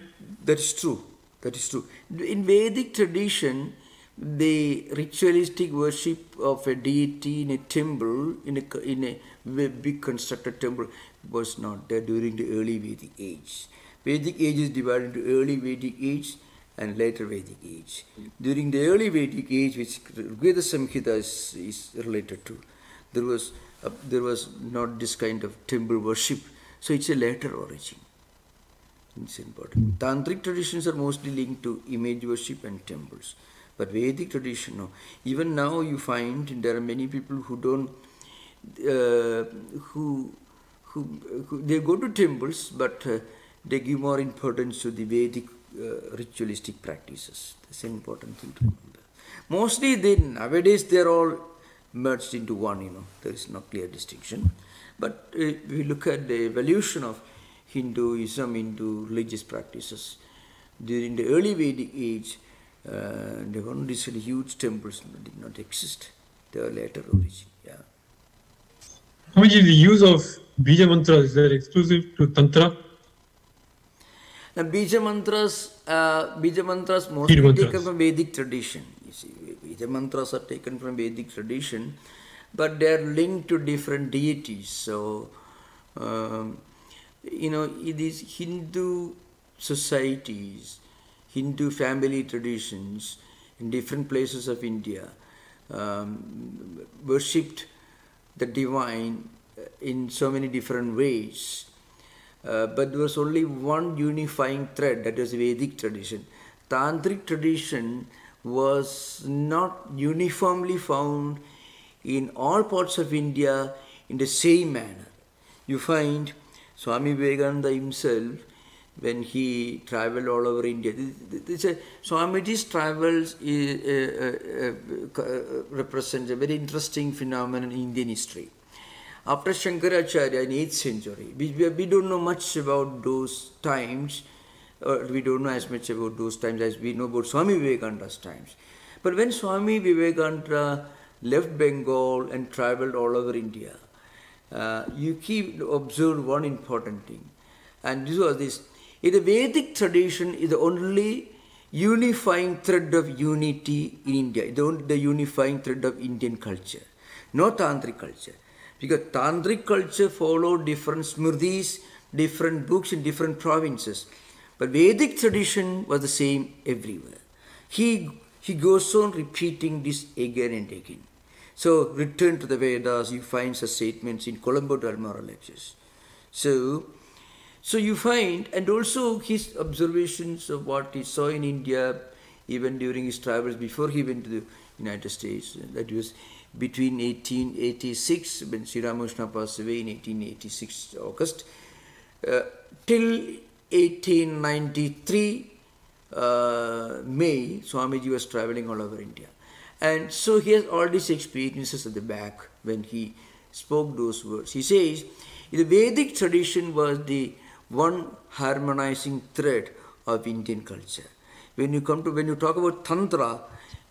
S1: That is true. That is true. In Vedic tradition, the ritualistic worship of a deity in a temple, in a big constructed temple, was not there during the early Vedic age. Vedic age is divided into early Vedic age and later Vedic age. During the early Vedic age, which Veda Samhita is related to, there was not this kind of temple worship. So it's a later origin. It's important. Tantric traditions are mostly linked to image worship and temples. But Vedic tradition, no. Even now you find there are many people who don't, who they go to temples, but they give more importance to the Vedic ritualistic practices. That's an important thing to remember. Mostly nowadays they're all merged into one, there is no clear distinction. But we look at the evolution of Hinduism into religious practices. During the early Vedic age, there were these huge temples that did not exist. They were later origin. Yeah.
S3: How much is the use of Bija mantras? Is that exclusive to Tantra?
S1: Now, Bija mantras mostly taken from Vedic tradition. You see, Bija mantras are taken from Vedic tradition, but they are linked to different deities. So, it is Hindu societies, Hindu family traditions in different places of India worshipped the divine in so many different ways. But there was only one unifying thread, that was Vedic tradition. Tantric tradition was not uniformly found in all parts of India in the same manner. You find Swami Vivekananda himself, when he traveled all over India, Swamiji's travels represents a very interesting phenomenon in Indian history. After Shankaracharya in 8th century, we don't know much about those times, or we don't know as much about those times as we know about Swami Vivekananda's times. But when Swami Vivekananda left Bengal and traveled all over India, you keep observe one important thing, and this was this: the Vedic tradition is the only unifying thread of unity in India, the unifying thread of Indian culture, not Tantric culture. Because Tantric culture followed different smrtis, different books in different provinces. But Vedic tradition was the same everywhere. He goes on repeating this again and again. So, return to the Vedas, you find such statements in Colombo Dalmara lectures. So you find, and also his observations of what he saw in India, even during his travels before he went to the United States, that was between 1886, when Sri Ramakrishna passed away in 1886 August, till 1893 May, Swamiji was traveling all over India. And so he has all these experiences at the back when he spoke those words. He says, the Vedic tradition was the one harmonizing thread of Indian culture. When you talk about Tantra,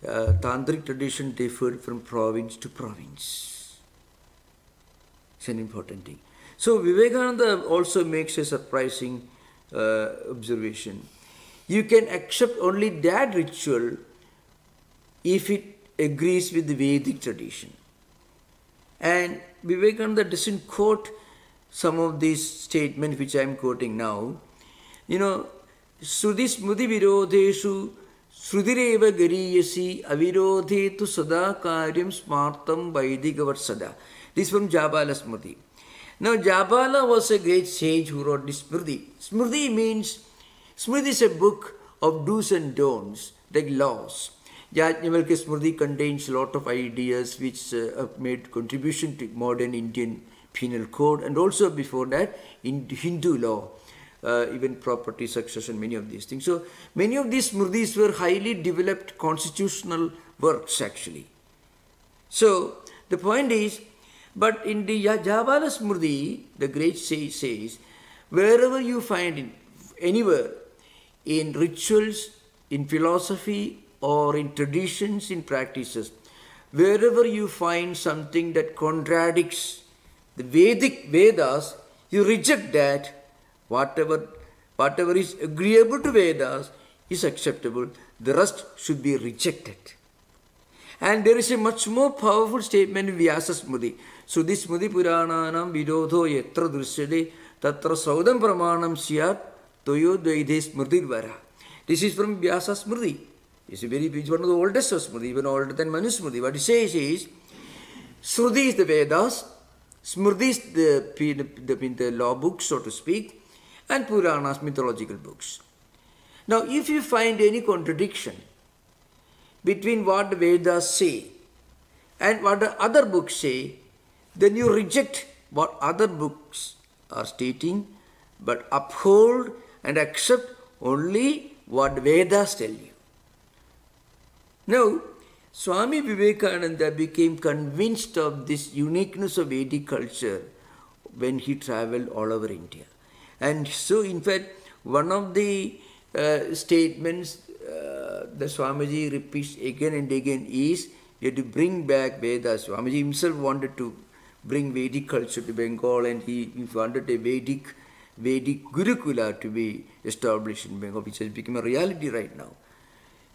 S1: Tantric tradition differed from province to province. It's an important thing. So Vivekananda also makes a surprising observation. You can accept only that ritual if it agrees with the Vedic tradition. And Vivekananda doesn't quote some of these statements which I am quoting now. Sudhi smudhi virodeshu Srudireva gariyasi avirodhe tu sada karyam smartam vaidikavat sada. This is from Jabala Smriti. Now Jabala was a great sage who wrote this Smriti. Smriti means Smriti is a book of do's and don'ts, like laws. Yajnavalkya Smriti contains a lot of ideas which have made contribution to modern Indian penal code, and also before that in Hindu law, even property, succession, many of these things. So many of these Smritis were highly developed constitutional works actually. So the point is, but in the Javala Smriti, the great sage says, wherever you find it, anywhere, in rituals, in philosophy, or in traditions, in practices, wherever you find something that contradicts the Vedic Vedas, you reject that. Whatever is agreeable to Vedas is acceptable. The rest should be rejected. And there is a much more powerful statement in Vyasa Smriti. So this Smriti Purananam Vidodho Yatra Drishyade Tatra Saudam Pramanam Syat Toyo Dvaidhe Smritirvara. This is from Vyasa Smriti. It's one of the oldest of Smriti, even older than Manu Smriti. What it says is, Smriti is the Vedas, Smriti is the law books, so to speak, and Puranas, mythological books. Now, if you find any contradiction between what the Vedas say and what the other books say, then you reject what other books are stating, but uphold and accept only what Vedas tell you. Now, Swami Vivekananda became convinced of this uniqueness of Vedic culture when he traveled all over India. And so, in fact, one of the statements the Swamiji repeats again and again is, we have to bring back Vedas. Swamiji himself wanted to bring Vedic culture to Bengal, and he wanted a Vedic Gurukula to be established in Bengal, which has become a reality right now.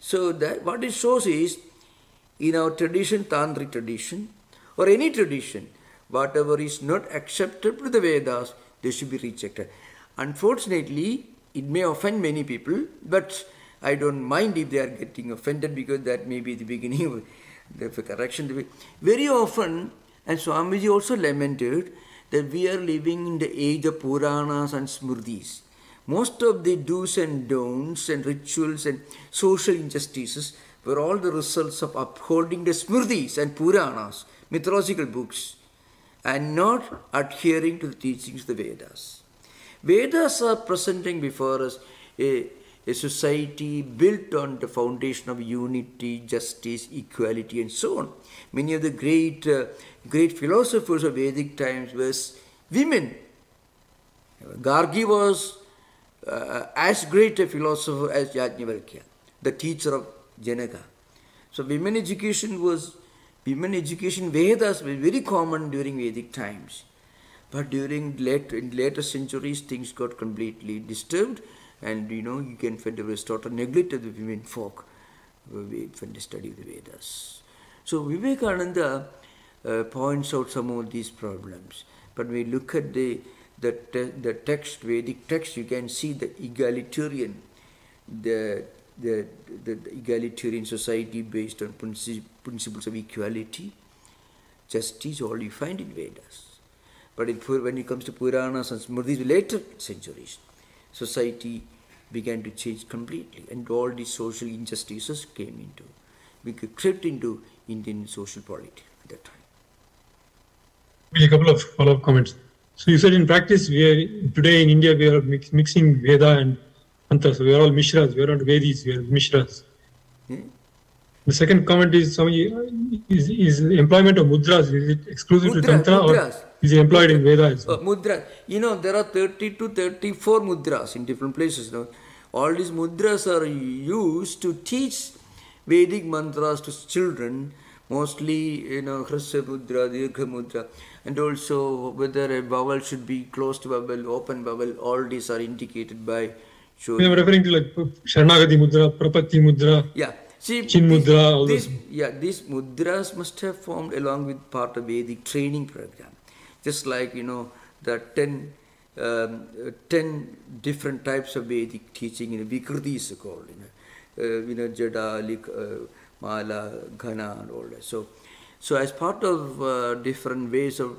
S1: So that what it shows is, in our tradition, Tantric tradition, or any tradition, whatever is not acceptable to the Vedas, they should be rejected. Unfortunately, it may offend many people, but I don't mind if they are getting offended, because that may be the beginning of the correction. Very often, and Swamiji also lamented, that we are living in the age of Puranas and Smritis. Most of the do's and don'ts and rituals and social injustices were all the results of upholding the Smritis and Puranas, mythological books, and not adhering to the teachings of the Vedas. Vedas are presenting before us a society built on the foundation of unity, justice, equality, and so on. Many of the great philosophers of Vedic times were women. Gargi was as great a philosopher as Yajnavalkya, the teacher of Janaka. So women education Vedas was very common during Vedic times. But in later centuries, things got completely disturbed, and you can find there was total neglect of the women folk when they study the Vedas. So Vivekananda points out some of these problems. But when we look at the text, Vedic text, you can see the egalitarian society based on principles of equality, justice, all you find in Vedas. But when it comes to Puranas and Smritis, later centuries, society began to change completely, and all these social injustices crept into Indian social polity at that time.
S3: Maybe a couple of follow-up comments. So you said in practice, today in India we are mixing Veda and Tantra. So we are all Mishras. We are not Vedis. We are Mishras.
S1: Yeah.
S3: The second comment is, is employment of mudras, is it exclusive to Tantra, or is it employed in Veda as well?
S1: Mudra. There are 30 to 34 mudras in different places. All these mudras are used to teach Vedic mantras to children, mostly, Hrasya Mudra, Dirgha Mudra, and also whether a vowel should be closed vowel, open vowel, all these are indicated by showing.
S3: I'm referring to like Sharanagati Mudra, Prapatti Mudra.
S1: Yeah. See,
S3: Chin Mudra, all
S1: these mudras must have formed along with part of Vedic training program. Just like, the 10 different types of Vedic teaching, Vikriti is called, Jada, Mala, Ghana, and all that. So as part of different ways of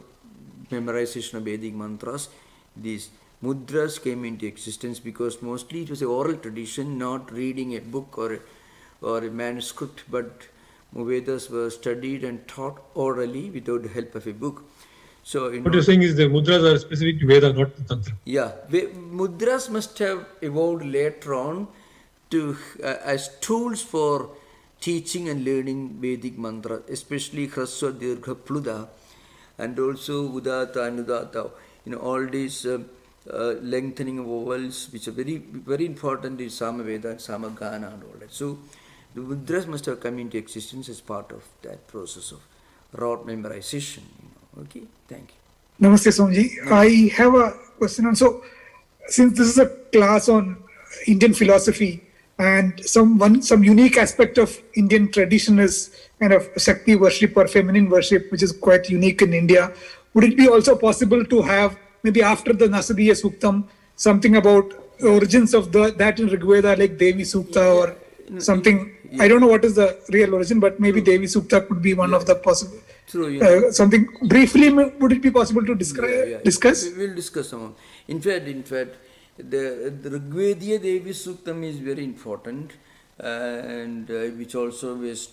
S1: memorization of Vedic mantras, these mudras came into existence because mostly it was an oral tradition, not reading a book or a manuscript, but Vedas were studied and taught orally without the help of a book. So,
S3: what you're saying is the mudras are specific to Veda, not to Tantra.
S1: Yeah, mudras must have evolved later on to as tools for teaching and learning Vedic mantra, especially Hraswa, Dirgha, Pluda, and also Udata, Anudata. All these lengthening of vowels, which are very, very important in Samaveda and Samagana and all that. So, the mudras must have come into existence as part of that process of rote memorization. Okay, thank you.
S4: Namaste, Swamiji. I have a question on, so since this is a class on Indian philosophy and some unique aspect of Indian tradition is kind of Shakti worship or feminine worship, which is quite unique in India, would it be also possible to have maybe after the Nasadiya Suktam something about origins of that in Rigveda, like Devi Sukta or something? I don't know what is the real origin, but maybe Devi Sukta could be one of the possible.
S1: True,
S4: something briefly, would it be possible to discuss?
S1: We will discuss some. In fact, the Rigvediya Devi Suktam is very important, and which also is,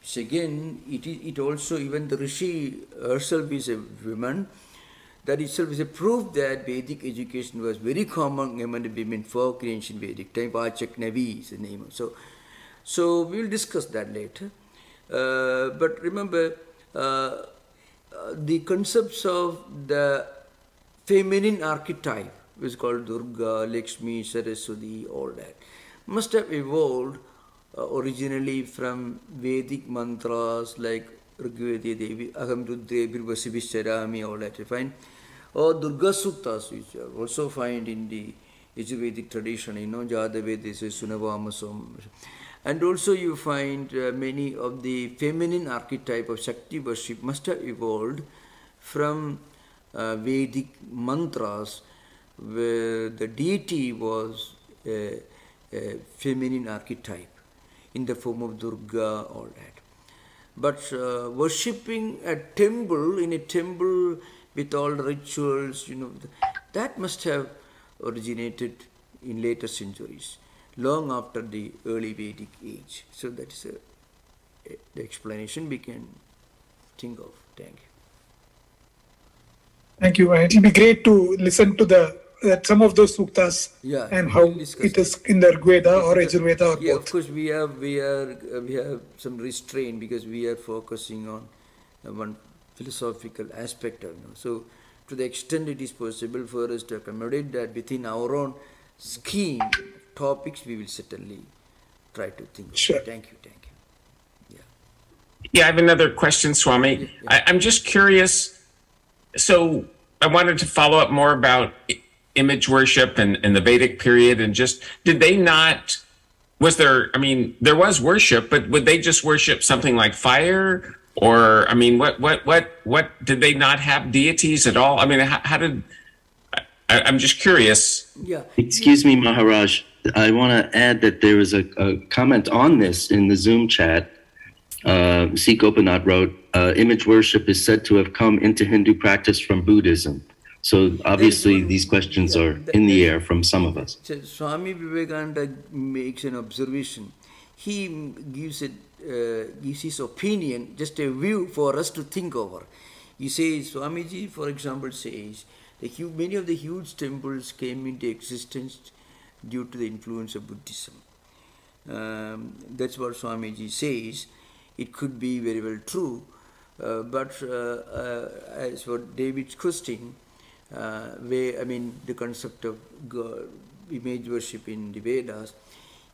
S1: which again, it also, even the Rishi herself is a woman. That itself is a proof that Vedic education was very common among the women folk in ancient Vedic time. Vachak Navi is the name. So we will discuss that later. But remember, the concepts of the feminine archetype, which is called Durga, Lakshmi, Saraswati, all that, must have evolved originally from Vedic mantras like Rigvediya Devi, Aham Rudre Birvasibhisharami, all that you find, or Durga Suktas, which you also find in the Vedic tradition, Jadaveda, Sunavamasom. And also you find many of the feminine archetype of Shakti worship must have evolved from Vedic mantras where the deity was a feminine archetype in the form of Durga, all that. But worshipping in a temple with all the rituals, that must have originated in later centuries, long after the early Vedic age. So that is the explanation we can think of. Thank you.
S4: Thank you. It will be great to listen to some of those suktas and how it is in the Rigveda or Yajurveda or both.
S1: Of course, we have some restraint because we are focusing on one philosophical aspect of it. So, to the extent it is possible for us to accommodate that within our own scheme topics, we will certainly try to think.
S4: Sure.
S1: Thank you.
S2: Yeah, I have another question, Swami. I'm just curious. So I wanted to follow up more about image worship and the Vedic period, and just, did they not, there was worship, but would they just worship something like fire? Or, what did they not have deities at all? I'm just curious.
S1: Yeah.
S5: Excuse me, Maharaj. I want to add that there was a comment on this in the Zoom chat. C. Gopinath wrote, image worship is said to have come into Hindu practice from Buddhism. So obviously these questions are in the air from some of us.
S1: So Swami Vivekananda makes an observation. He gives his opinion, just a view for us to think over. He says, Swamiji, for example, says, many of the huge temples came into existence due to the influence of Buddhism. That's what Swamiji says. It could be very well true, but as for David's question, the concept of God, image worship in the Vedas,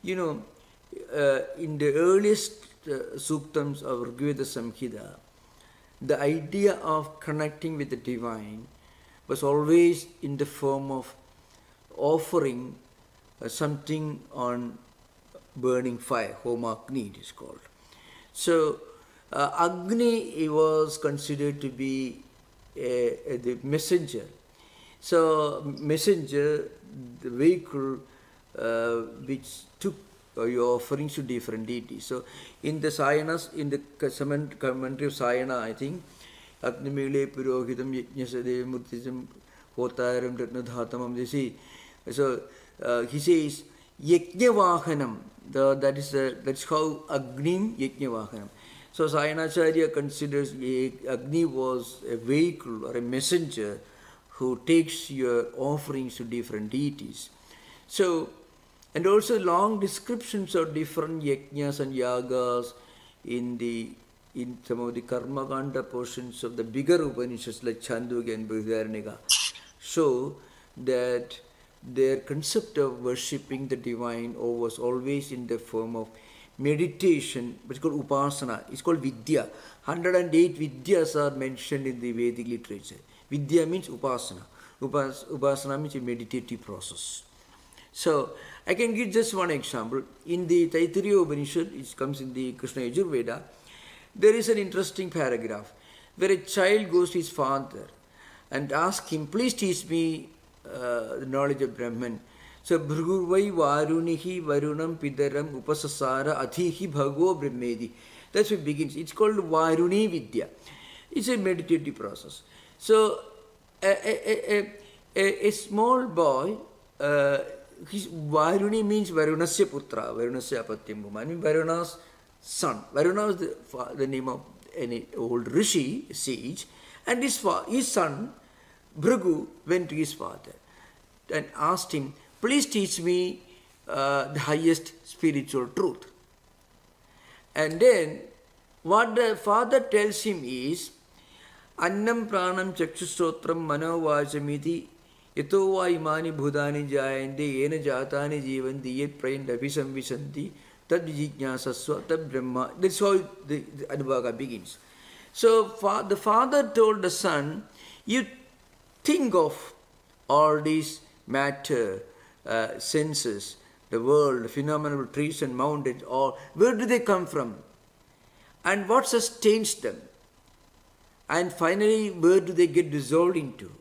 S1: in the earliest Suktams of Rigveda Samhita, the idea of connecting with the divine was always in the form of offering something on burning fire, Homa Agni it is called. So, Agni was considered to be the messenger. So, messenger, the vehicle which took your offerings to different deities. So, in the Sayanas, in the commentary of Sayana, I think, Agni Mile Purohitam Yajnasadeva Murtisam Kotaram Ratnadhatamam. You see, so he says, Yajnavahanam. That's how Agnim Yajnavahanam. So Sayanacharya considers Agni was a vehicle or a messenger who takes your offerings to different deities. So, and also long descriptions of different yajnas and yagas in some of the Karmakanda portions of the bigger Upanishads like Chandogya and Brihadaranyaka show that their concept of worshipping the divine was always in the form of meditation, which is called Upasana. It's called Vidya. 108 Vidyas are mentioned in the Vedic literature. Vidya means Upasana. Upasana means a meditative process. So, I can give just one example. In the Taittiriya Upanishad, it comes in the Krishna Yajurveda, there is an interesting paragraph where a child goes to his father and asks him, please teach me the knowledge of Brahman. So, Bhrgurvai Varunihi Varunam Pidaram Upasasara Adhihi Bhago Brahmedi. That's where it begins. It's called Varuni Vidya. It's a meditative process. So, a small boy, his Varuni means Varunasya Putra, Varunasya Apatyam Bhuma. I mean Varuna's son. Varuna is the name of an old rishi, sage, and his son, Bhrigu, went to his father and asked him, please teach me the highest spiritual truth. And then what the father tells him is, Annam pranam chakshustotram mano vachamiti yato va imani bhudani jayante yena jatani jivanti yet prayan abhisam visanti tad vijñāsasva tad brahma. That's how the Advaita begins. So the father told the son, you think of all these matter, senses, the world, the phenomenal trees and mountains, all, where do they come from? And what sustains them? And finally, where do they get dissolved into?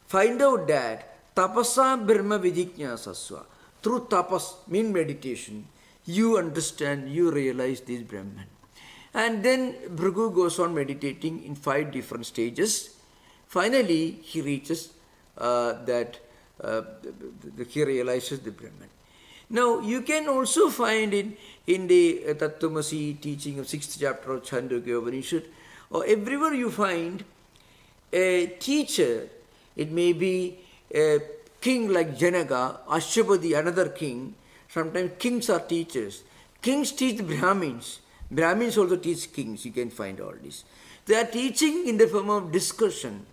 S1: Find out that tapasa brahma vijñāsasva. Through tapas, mean meditation, you understand, you realize this Brahman. And then Bhrigu goes on meditating in 5 different stages. Finally, he reaches he realizes the Brahman. Now, you can also find in the Tattvamasi teaching of 6th chapter of Chandogya Upanishad, or everywhere you find a teacher. It may be a king like Janaka, Ashwapati, another king. Sometimes kings are teachers. Kings teach the Brahmins. Brahmins also teach kings. You can find all this. They are teaching in the form of discussion,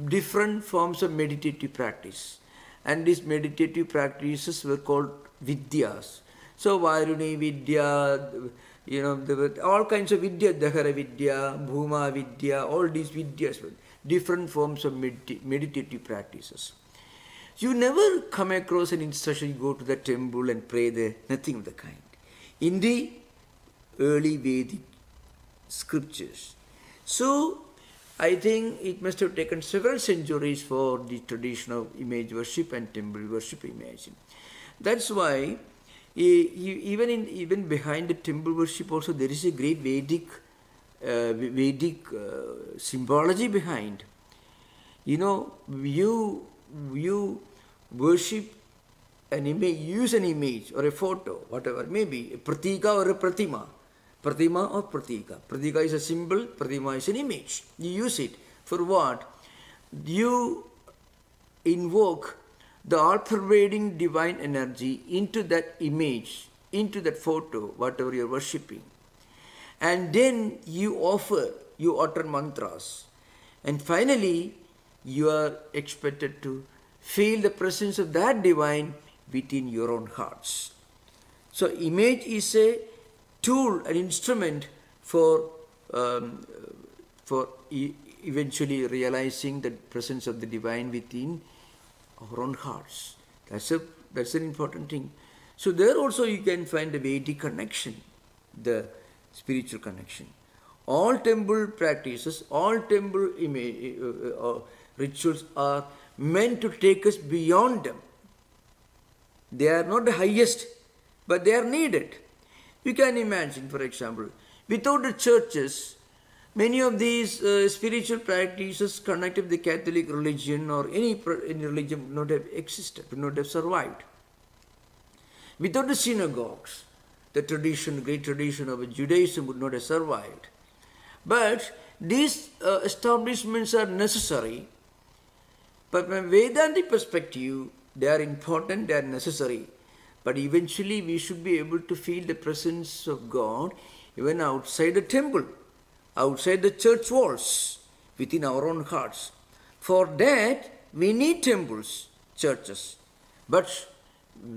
S1: different forms of meditative practice. And these meditative practices were called Vidyas. So Varuni Vidya, there were all kinds of Vidya, Dahara Vidya, Bhuma Vidya, all these Vidyas were different forms of meditative practices. You never come across an instruction, go to the temple and pray there, nothing of the kind. In the early Vedic scriptures. So, I think it must have taken several centuries for the tradition of image worship and temple worship imagine. That's why even behind the temple worship also there is a great Vedic symbology behind. You worship an image, use an image or a photo, whatever, maybe a pratika or a pratima. Pratima or pratika. Pratika is a symbol, pratima is an image. You use it for what? You invoke the all-pervading divine energy into that image, into that photo, whatever you are worshipping. And then you utter mantras. And finally, you are expected to feel the presence of that divine within your own hearts. So image is a tool, an instrument for eventually realizing the presence of the divine within our own hearts. That's an important thing. So there also you can find the Vedic connection, the spiritual connection. All temple practices, all temple rituals are meant to take us beyond them. They are not the highest, but they are needed. You can imagine, for example, without the churches, Many of these spiritual practices connected with the Catholic religion or any religion would not have existed, would not have survived. Without the synagogues, the tradition, great tradition of Judaism would not have survived. But these establishments are necessary. But from a Vedantic perspective, they are important, they are necessary. But eventually we should be able to feel the presence of God even outside the temple, outside the church walls, within our own hearts. For that, we need temples, churches. But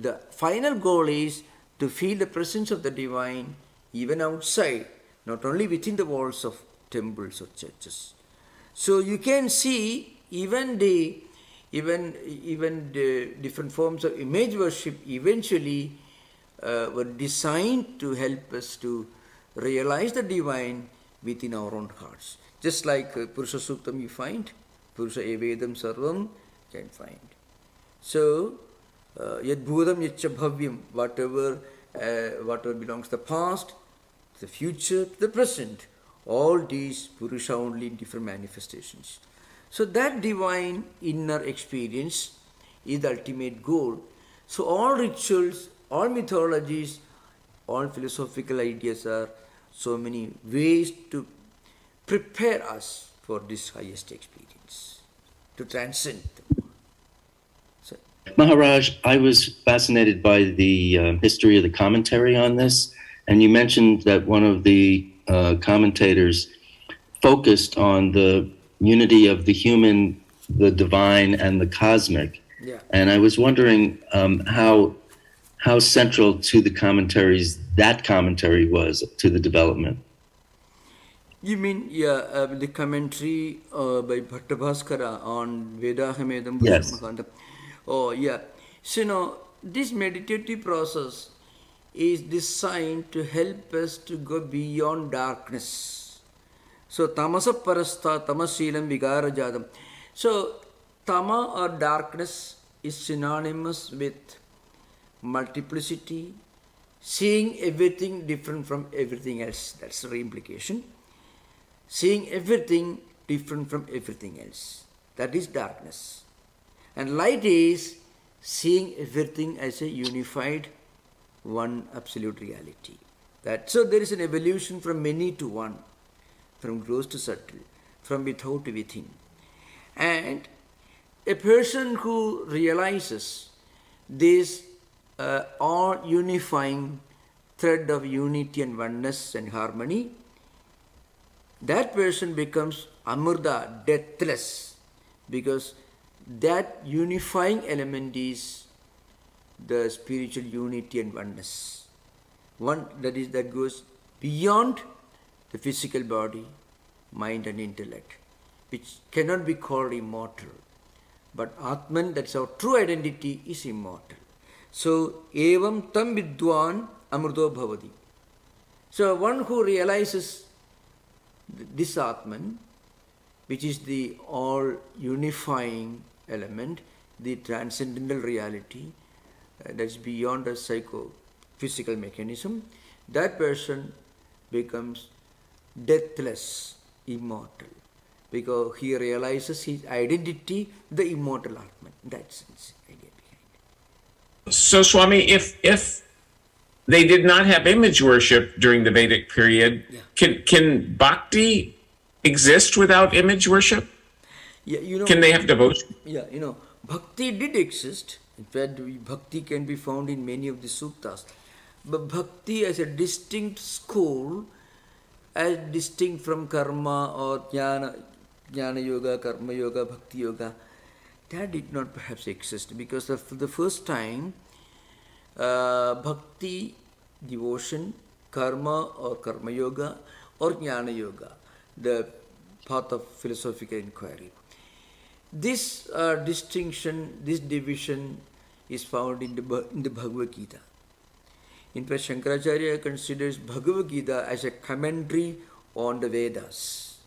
S1: the final goal is to feel the presence of the divine even outside, not only within the walls of temples or churches. So you can see even the different forms of image worship eventually were designed to help us to realize the divine within our own hearts. Just like Purusha Suktam you find, Purusha Evedam Sarvam can find. So, Yad Bhudam Yaccha Bhavyam, whatever belongs to the past, the future, the present, all these Purusha only in different manifestations. So that divine inner experience is the ultimate goal. So all rituals, all mythologies, all philosophical ideas are so many ways to prepare us for this highest experience, to transcend the world. So,
S5: Maharaj, I was fascinated by the history of the commentary on this, and you mentioned that one of the commentators focused on the unity of the human, the divine, and the cosmic.
S1: yeah.
S5: And I was wondering how central to the commentaries that commentary was to the development.
S1: You mean, the commentary by Bhattabhaskara on Vedaham
S5: Yes.
S1: Oh, yeah. So, this meditative process is designed to help us to go beyond darkness. So, tamasa parastha, tamasilam vigara jadam. So, tama or darkness is synonymous with multiplicity, seeing everything different from everything else. That's the implication. Seeing everything different from everything else. That is darkness. And light is seeing everything as a unified one absolute reality. So there is an evolution from many to one, from gross to subtle, from without to within. And a person who realizes this all unifying thread of unity and oneness and harmony, that person becomes amurda, deathless, because that unifying element is the spiritual unity and oneness. One that goes beyond the physical body, mind and intellect, which cannot be called immortal. But Atman, that's our true identity, is immortal. So, evam tam vidwan amruto bhavati. So, one who realizes this Atman, which is the all unifying element, the transcendental reality that's beyond a psycho-physical mechanism, that person becomes deathless, immortal, because he realizes his identity, the immortal Atman. That's his idea behind.
S2: So, Swami, if they did not have image worship during the Vedic period, can bhakti exist without image worship?
S1: Yeah,
S2: can they have devotion?
S1: Yeah, bhakti did exist. In fact, bhakti can be found in many of the suttas. But bhakti as a distinct school, as distinct from karma or jnana yoga, karma yoga, bhakti yoga, that did not perhaps exist, because for the first time, bhakti, devotion, karma or karma yoga or jnana yoga, the path of philosophical inquiry. This distinction, this division is found in the Bhagavad Gita. In fact, Shankaracharya considers Bhagavad Gita as a commentary on the Vedas,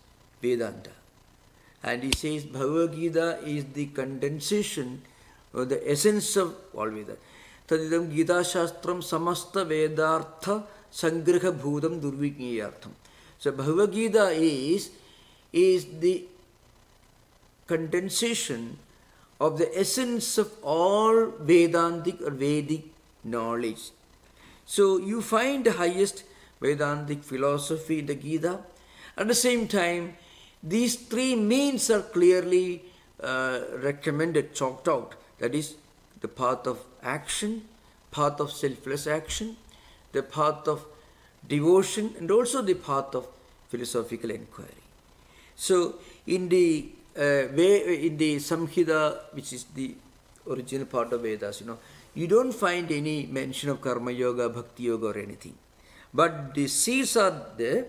S1: Vedanta. And he says Bhagavad Gita is the condensation or the essence of all Vedas. Tadidam Gita Shastram Samasta Vedartha Sangraha Bhudam Durvigniyartham. So Bhagavad Gita is the condensation of the essence of all Vedantic or Vedic knowledge. So you find the highest Vedantic philosophy in the Gita. At the same time, these three means are clearly recommended, chalked out. That is the path of action, path of selfless action, the path of devotion, and also the path of philosophical inquiry. So in the Samhita, which is the original part of Vedas, you don't find any mention of Karma Yoga, Bhakti Yoga or anything. But the seeds are there,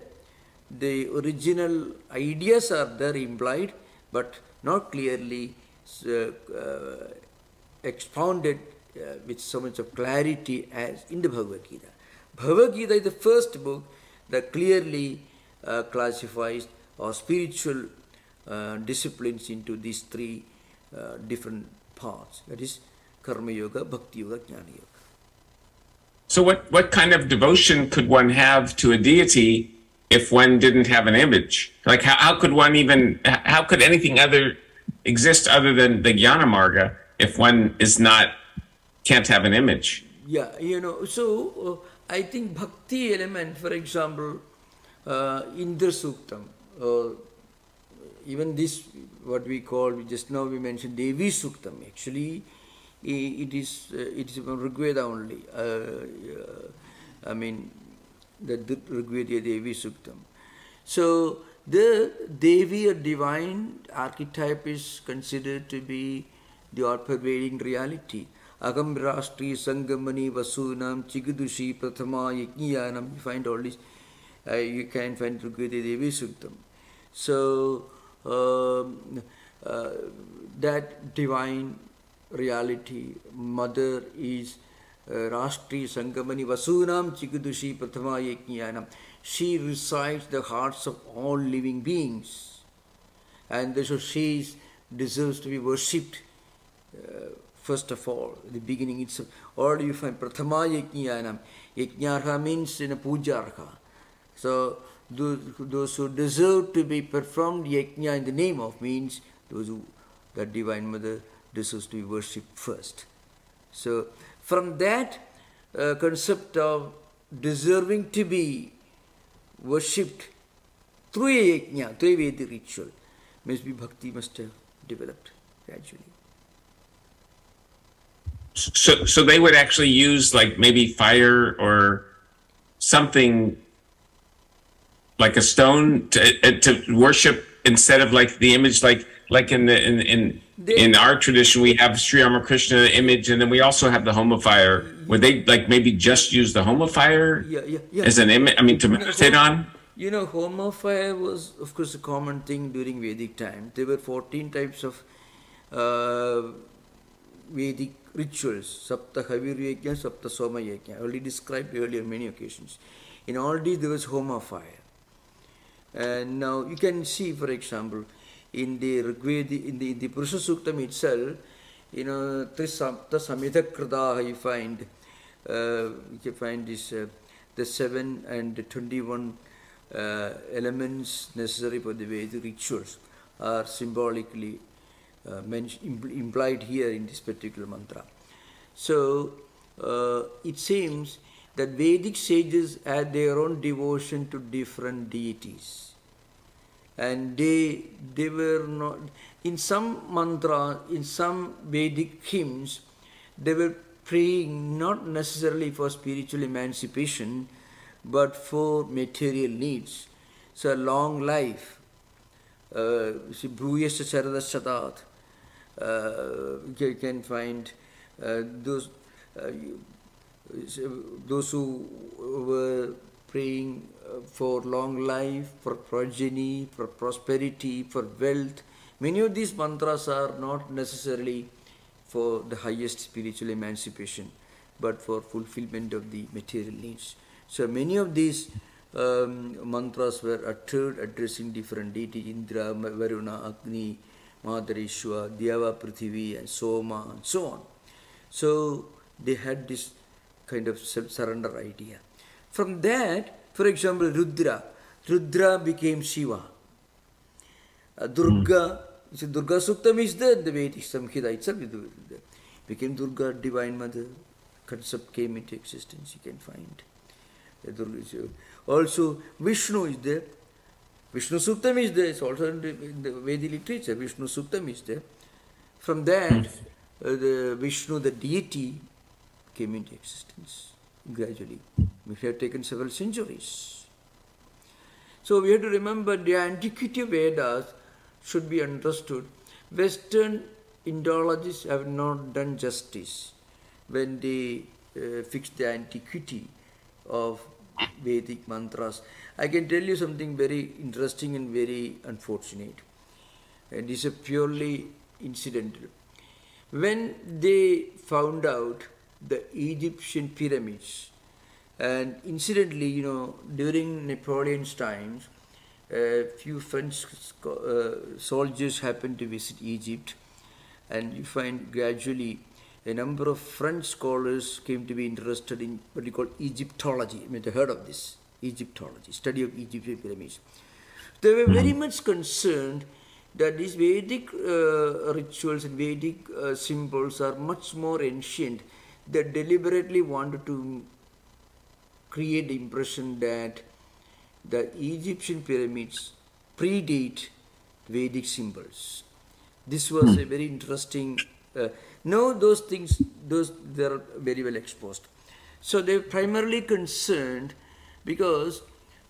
S1: the original ideas are there implied, but not clearly expounded with so much of clarity as in the Bhagavad Gita. Bhagavad Gita is the first book that clearly classifies our spiritual disciplines into these three different parts. That is Karma Yoga, Bhakti Yoga, Jnana Yoga.
S2: So what kind of devotion could one have to a deity if one didn't have an image? Like how could anything exist other than the Jnana Marga if one can't have an image?
S1: Yeah, so I think Bhakti element, for example, Indra Suktam, even this, what we call, just now we mentioned Devi Suktam, actually it is from Rigveda only. I mean, the Rigveda Devi Suktam. So the Devi or divine archetype is considered to be the all-pervading reality. Agam Rashtriya Sangamani Vasunam Chigudushi Prathama Yajnanam. You find all this. You can find Rigveda Devi Suktam. So that divine reality, mother is Rashtriya Sangamani Vasunam Chigudushi Prathama Yajnanam. She resides the hearts of all living beings, and so she deserves to be worshipped. First of all, the beginning itself. Or you find Prathama Yajnanam. Yajnarha means in a pujarha. So those who deserve to be performed yajna in the name of means that divine mother deserves to be worshipped first. So from that concept of deserving to be worshipped through a yajna, through a Vedic ritual, maybe bhakti must have developed gradually.
S2: So they would actually use like maybe fire or something like a stone to worship instead of like the image, like in our tradition we have Sri Ramakrishna image, and then we also have the homa fire. Would they like maybe just use the homa fire as an image? I mean, to meditate on.
S1: Homa fire was of course a common thing during Vedic time. There were 14 types of Vedic rituals, Sapta Havir Yajna, Sapta Soma Yajna, already described earlier on many occasions. In all these there was homa fire. And now you can see, for example, in the Rigveda, in the Purusha Suktam itself, Trisapta Samhita Kradaha you find this, the 7 and the 21 elements necessary for the Vedic rituals are symbolically implied here in this particular mantra. So it seems that Vedic sages had their own devotion to different deities, and they were not, in some mantra, in some Vedic hymns, they were praying not necessarily for spiritual emancipation but for material needs. So long life, Bhuyasya Charadashatat, you can find those who were praying for long life, for progeny, for prosperity, for wealth. Many of these mantras are not necessarily for the highest spiritual emancipation, but for fulfillment of the material needs. So many of these mantras were uttered addressing different deities: Indra, Varuna, Agni, Madarishwa, Dyava, Prithvi, and Soma, and so on. So they had this kind of self-surrender idea. From that, for example, Rudra. Rudra became Shiva. Durga, Durga Suktam is there, the Vedic Samhita itself is there. Became Durga, Divine Mother. Concept came into existence, you can find. Also, Vishnu is there. Vishnu Suktam is there, it's also in the Vedic literature, Vishnu Suktam is there. From that, the Vishnu, the deity, came into existence gradually. It have taken several centuries. So we have to remember the antiquity of Vedas should be understood. Western Indologists have not done justice when they fix the antiquity of Vedic mantras. I can tell you something very interesting and very unfortunate. And this is purely incidental. When they found out the Egyptian pyramids, and incidentally, during Napoleon's times, a few French soldiers happened to visit Egypt, and you find gradually a number of French scholars came to be interested in what you call Egyptology. I mean, you heard of this, Egyptology, study of Egyptian pyramids. They were very much concerned that these Vedic rituals and Vedic symbols are much more ancient. They deliberately wanted to create the impression that the Egyptian pyramids predate Vedic symbols. This was a very interesting. Now those things, they are very well exposed. So they are primarily concerned because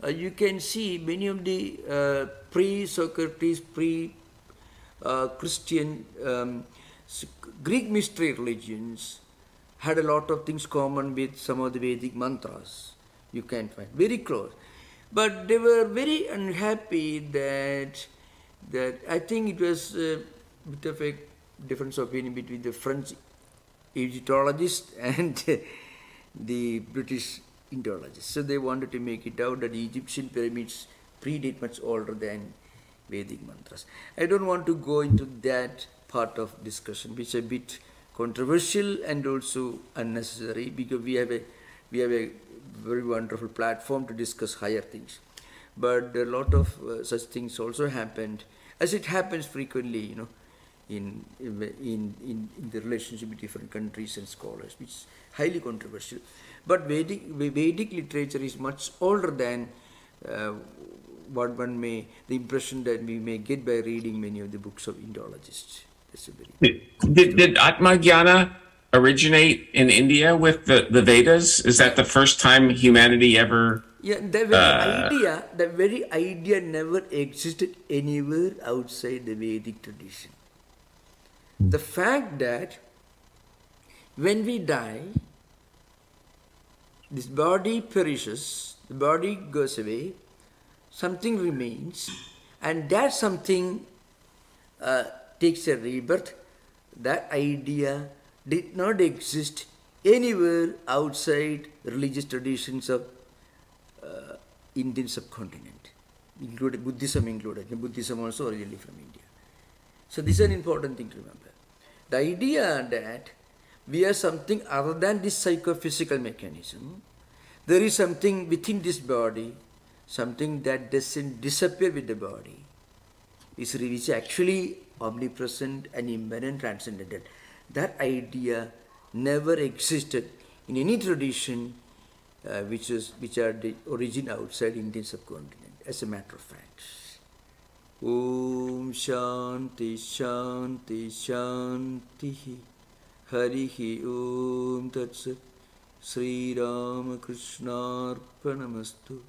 S1: you can see many of the pre-Socrates, pre-Christian Greek mystery religions had a lot of things common with some of the Vedic mantras. You can find very close. But they were very unhappy that I think it was a bit of a difference of opinion between the French Egyptologists and the British Indologists. So they wanted to make it out that the Egyptian pyramids predate much older than Vedic mantras. I don't want to go into that part of discussion, which is a bit controversial and also unnecessary, because we have a very wonderful platform to discuss higher things. But a lot of such things also happened, as it happens frequently, in the relationship with different countries and scholars, which is highly controversial. But Vedic literature is much older than what the impression that we may get by reading many of the books of Indologists.
S2: Did Atma Jnana originate in India with the Vedas? Is that the first time humanity ever?
S1: Yeah, the very idea never existed anywhere outside the Vedic tradition. The fact that when we die, this body perishes, the body goes away, something remains, and that something takes a rebirth. That idea did not exist anywhere outside religious traditions of Indian subcontinent, including Buddhism included. Buddhism also originally from India. So this is an important thing to remember. The idea that we are something other than this psychophysical mechanism, there is something within this body, something that doesn't disappear with the body, which is actually omnipresent and immanent, transcendental. That idea never existed in any tradition which are the origin outside Indian subcontinent, as a matter of fact. Om Shanti Shanti Shanti Harihi Om Tat Sat Sri Rama Krishnarpanamastu.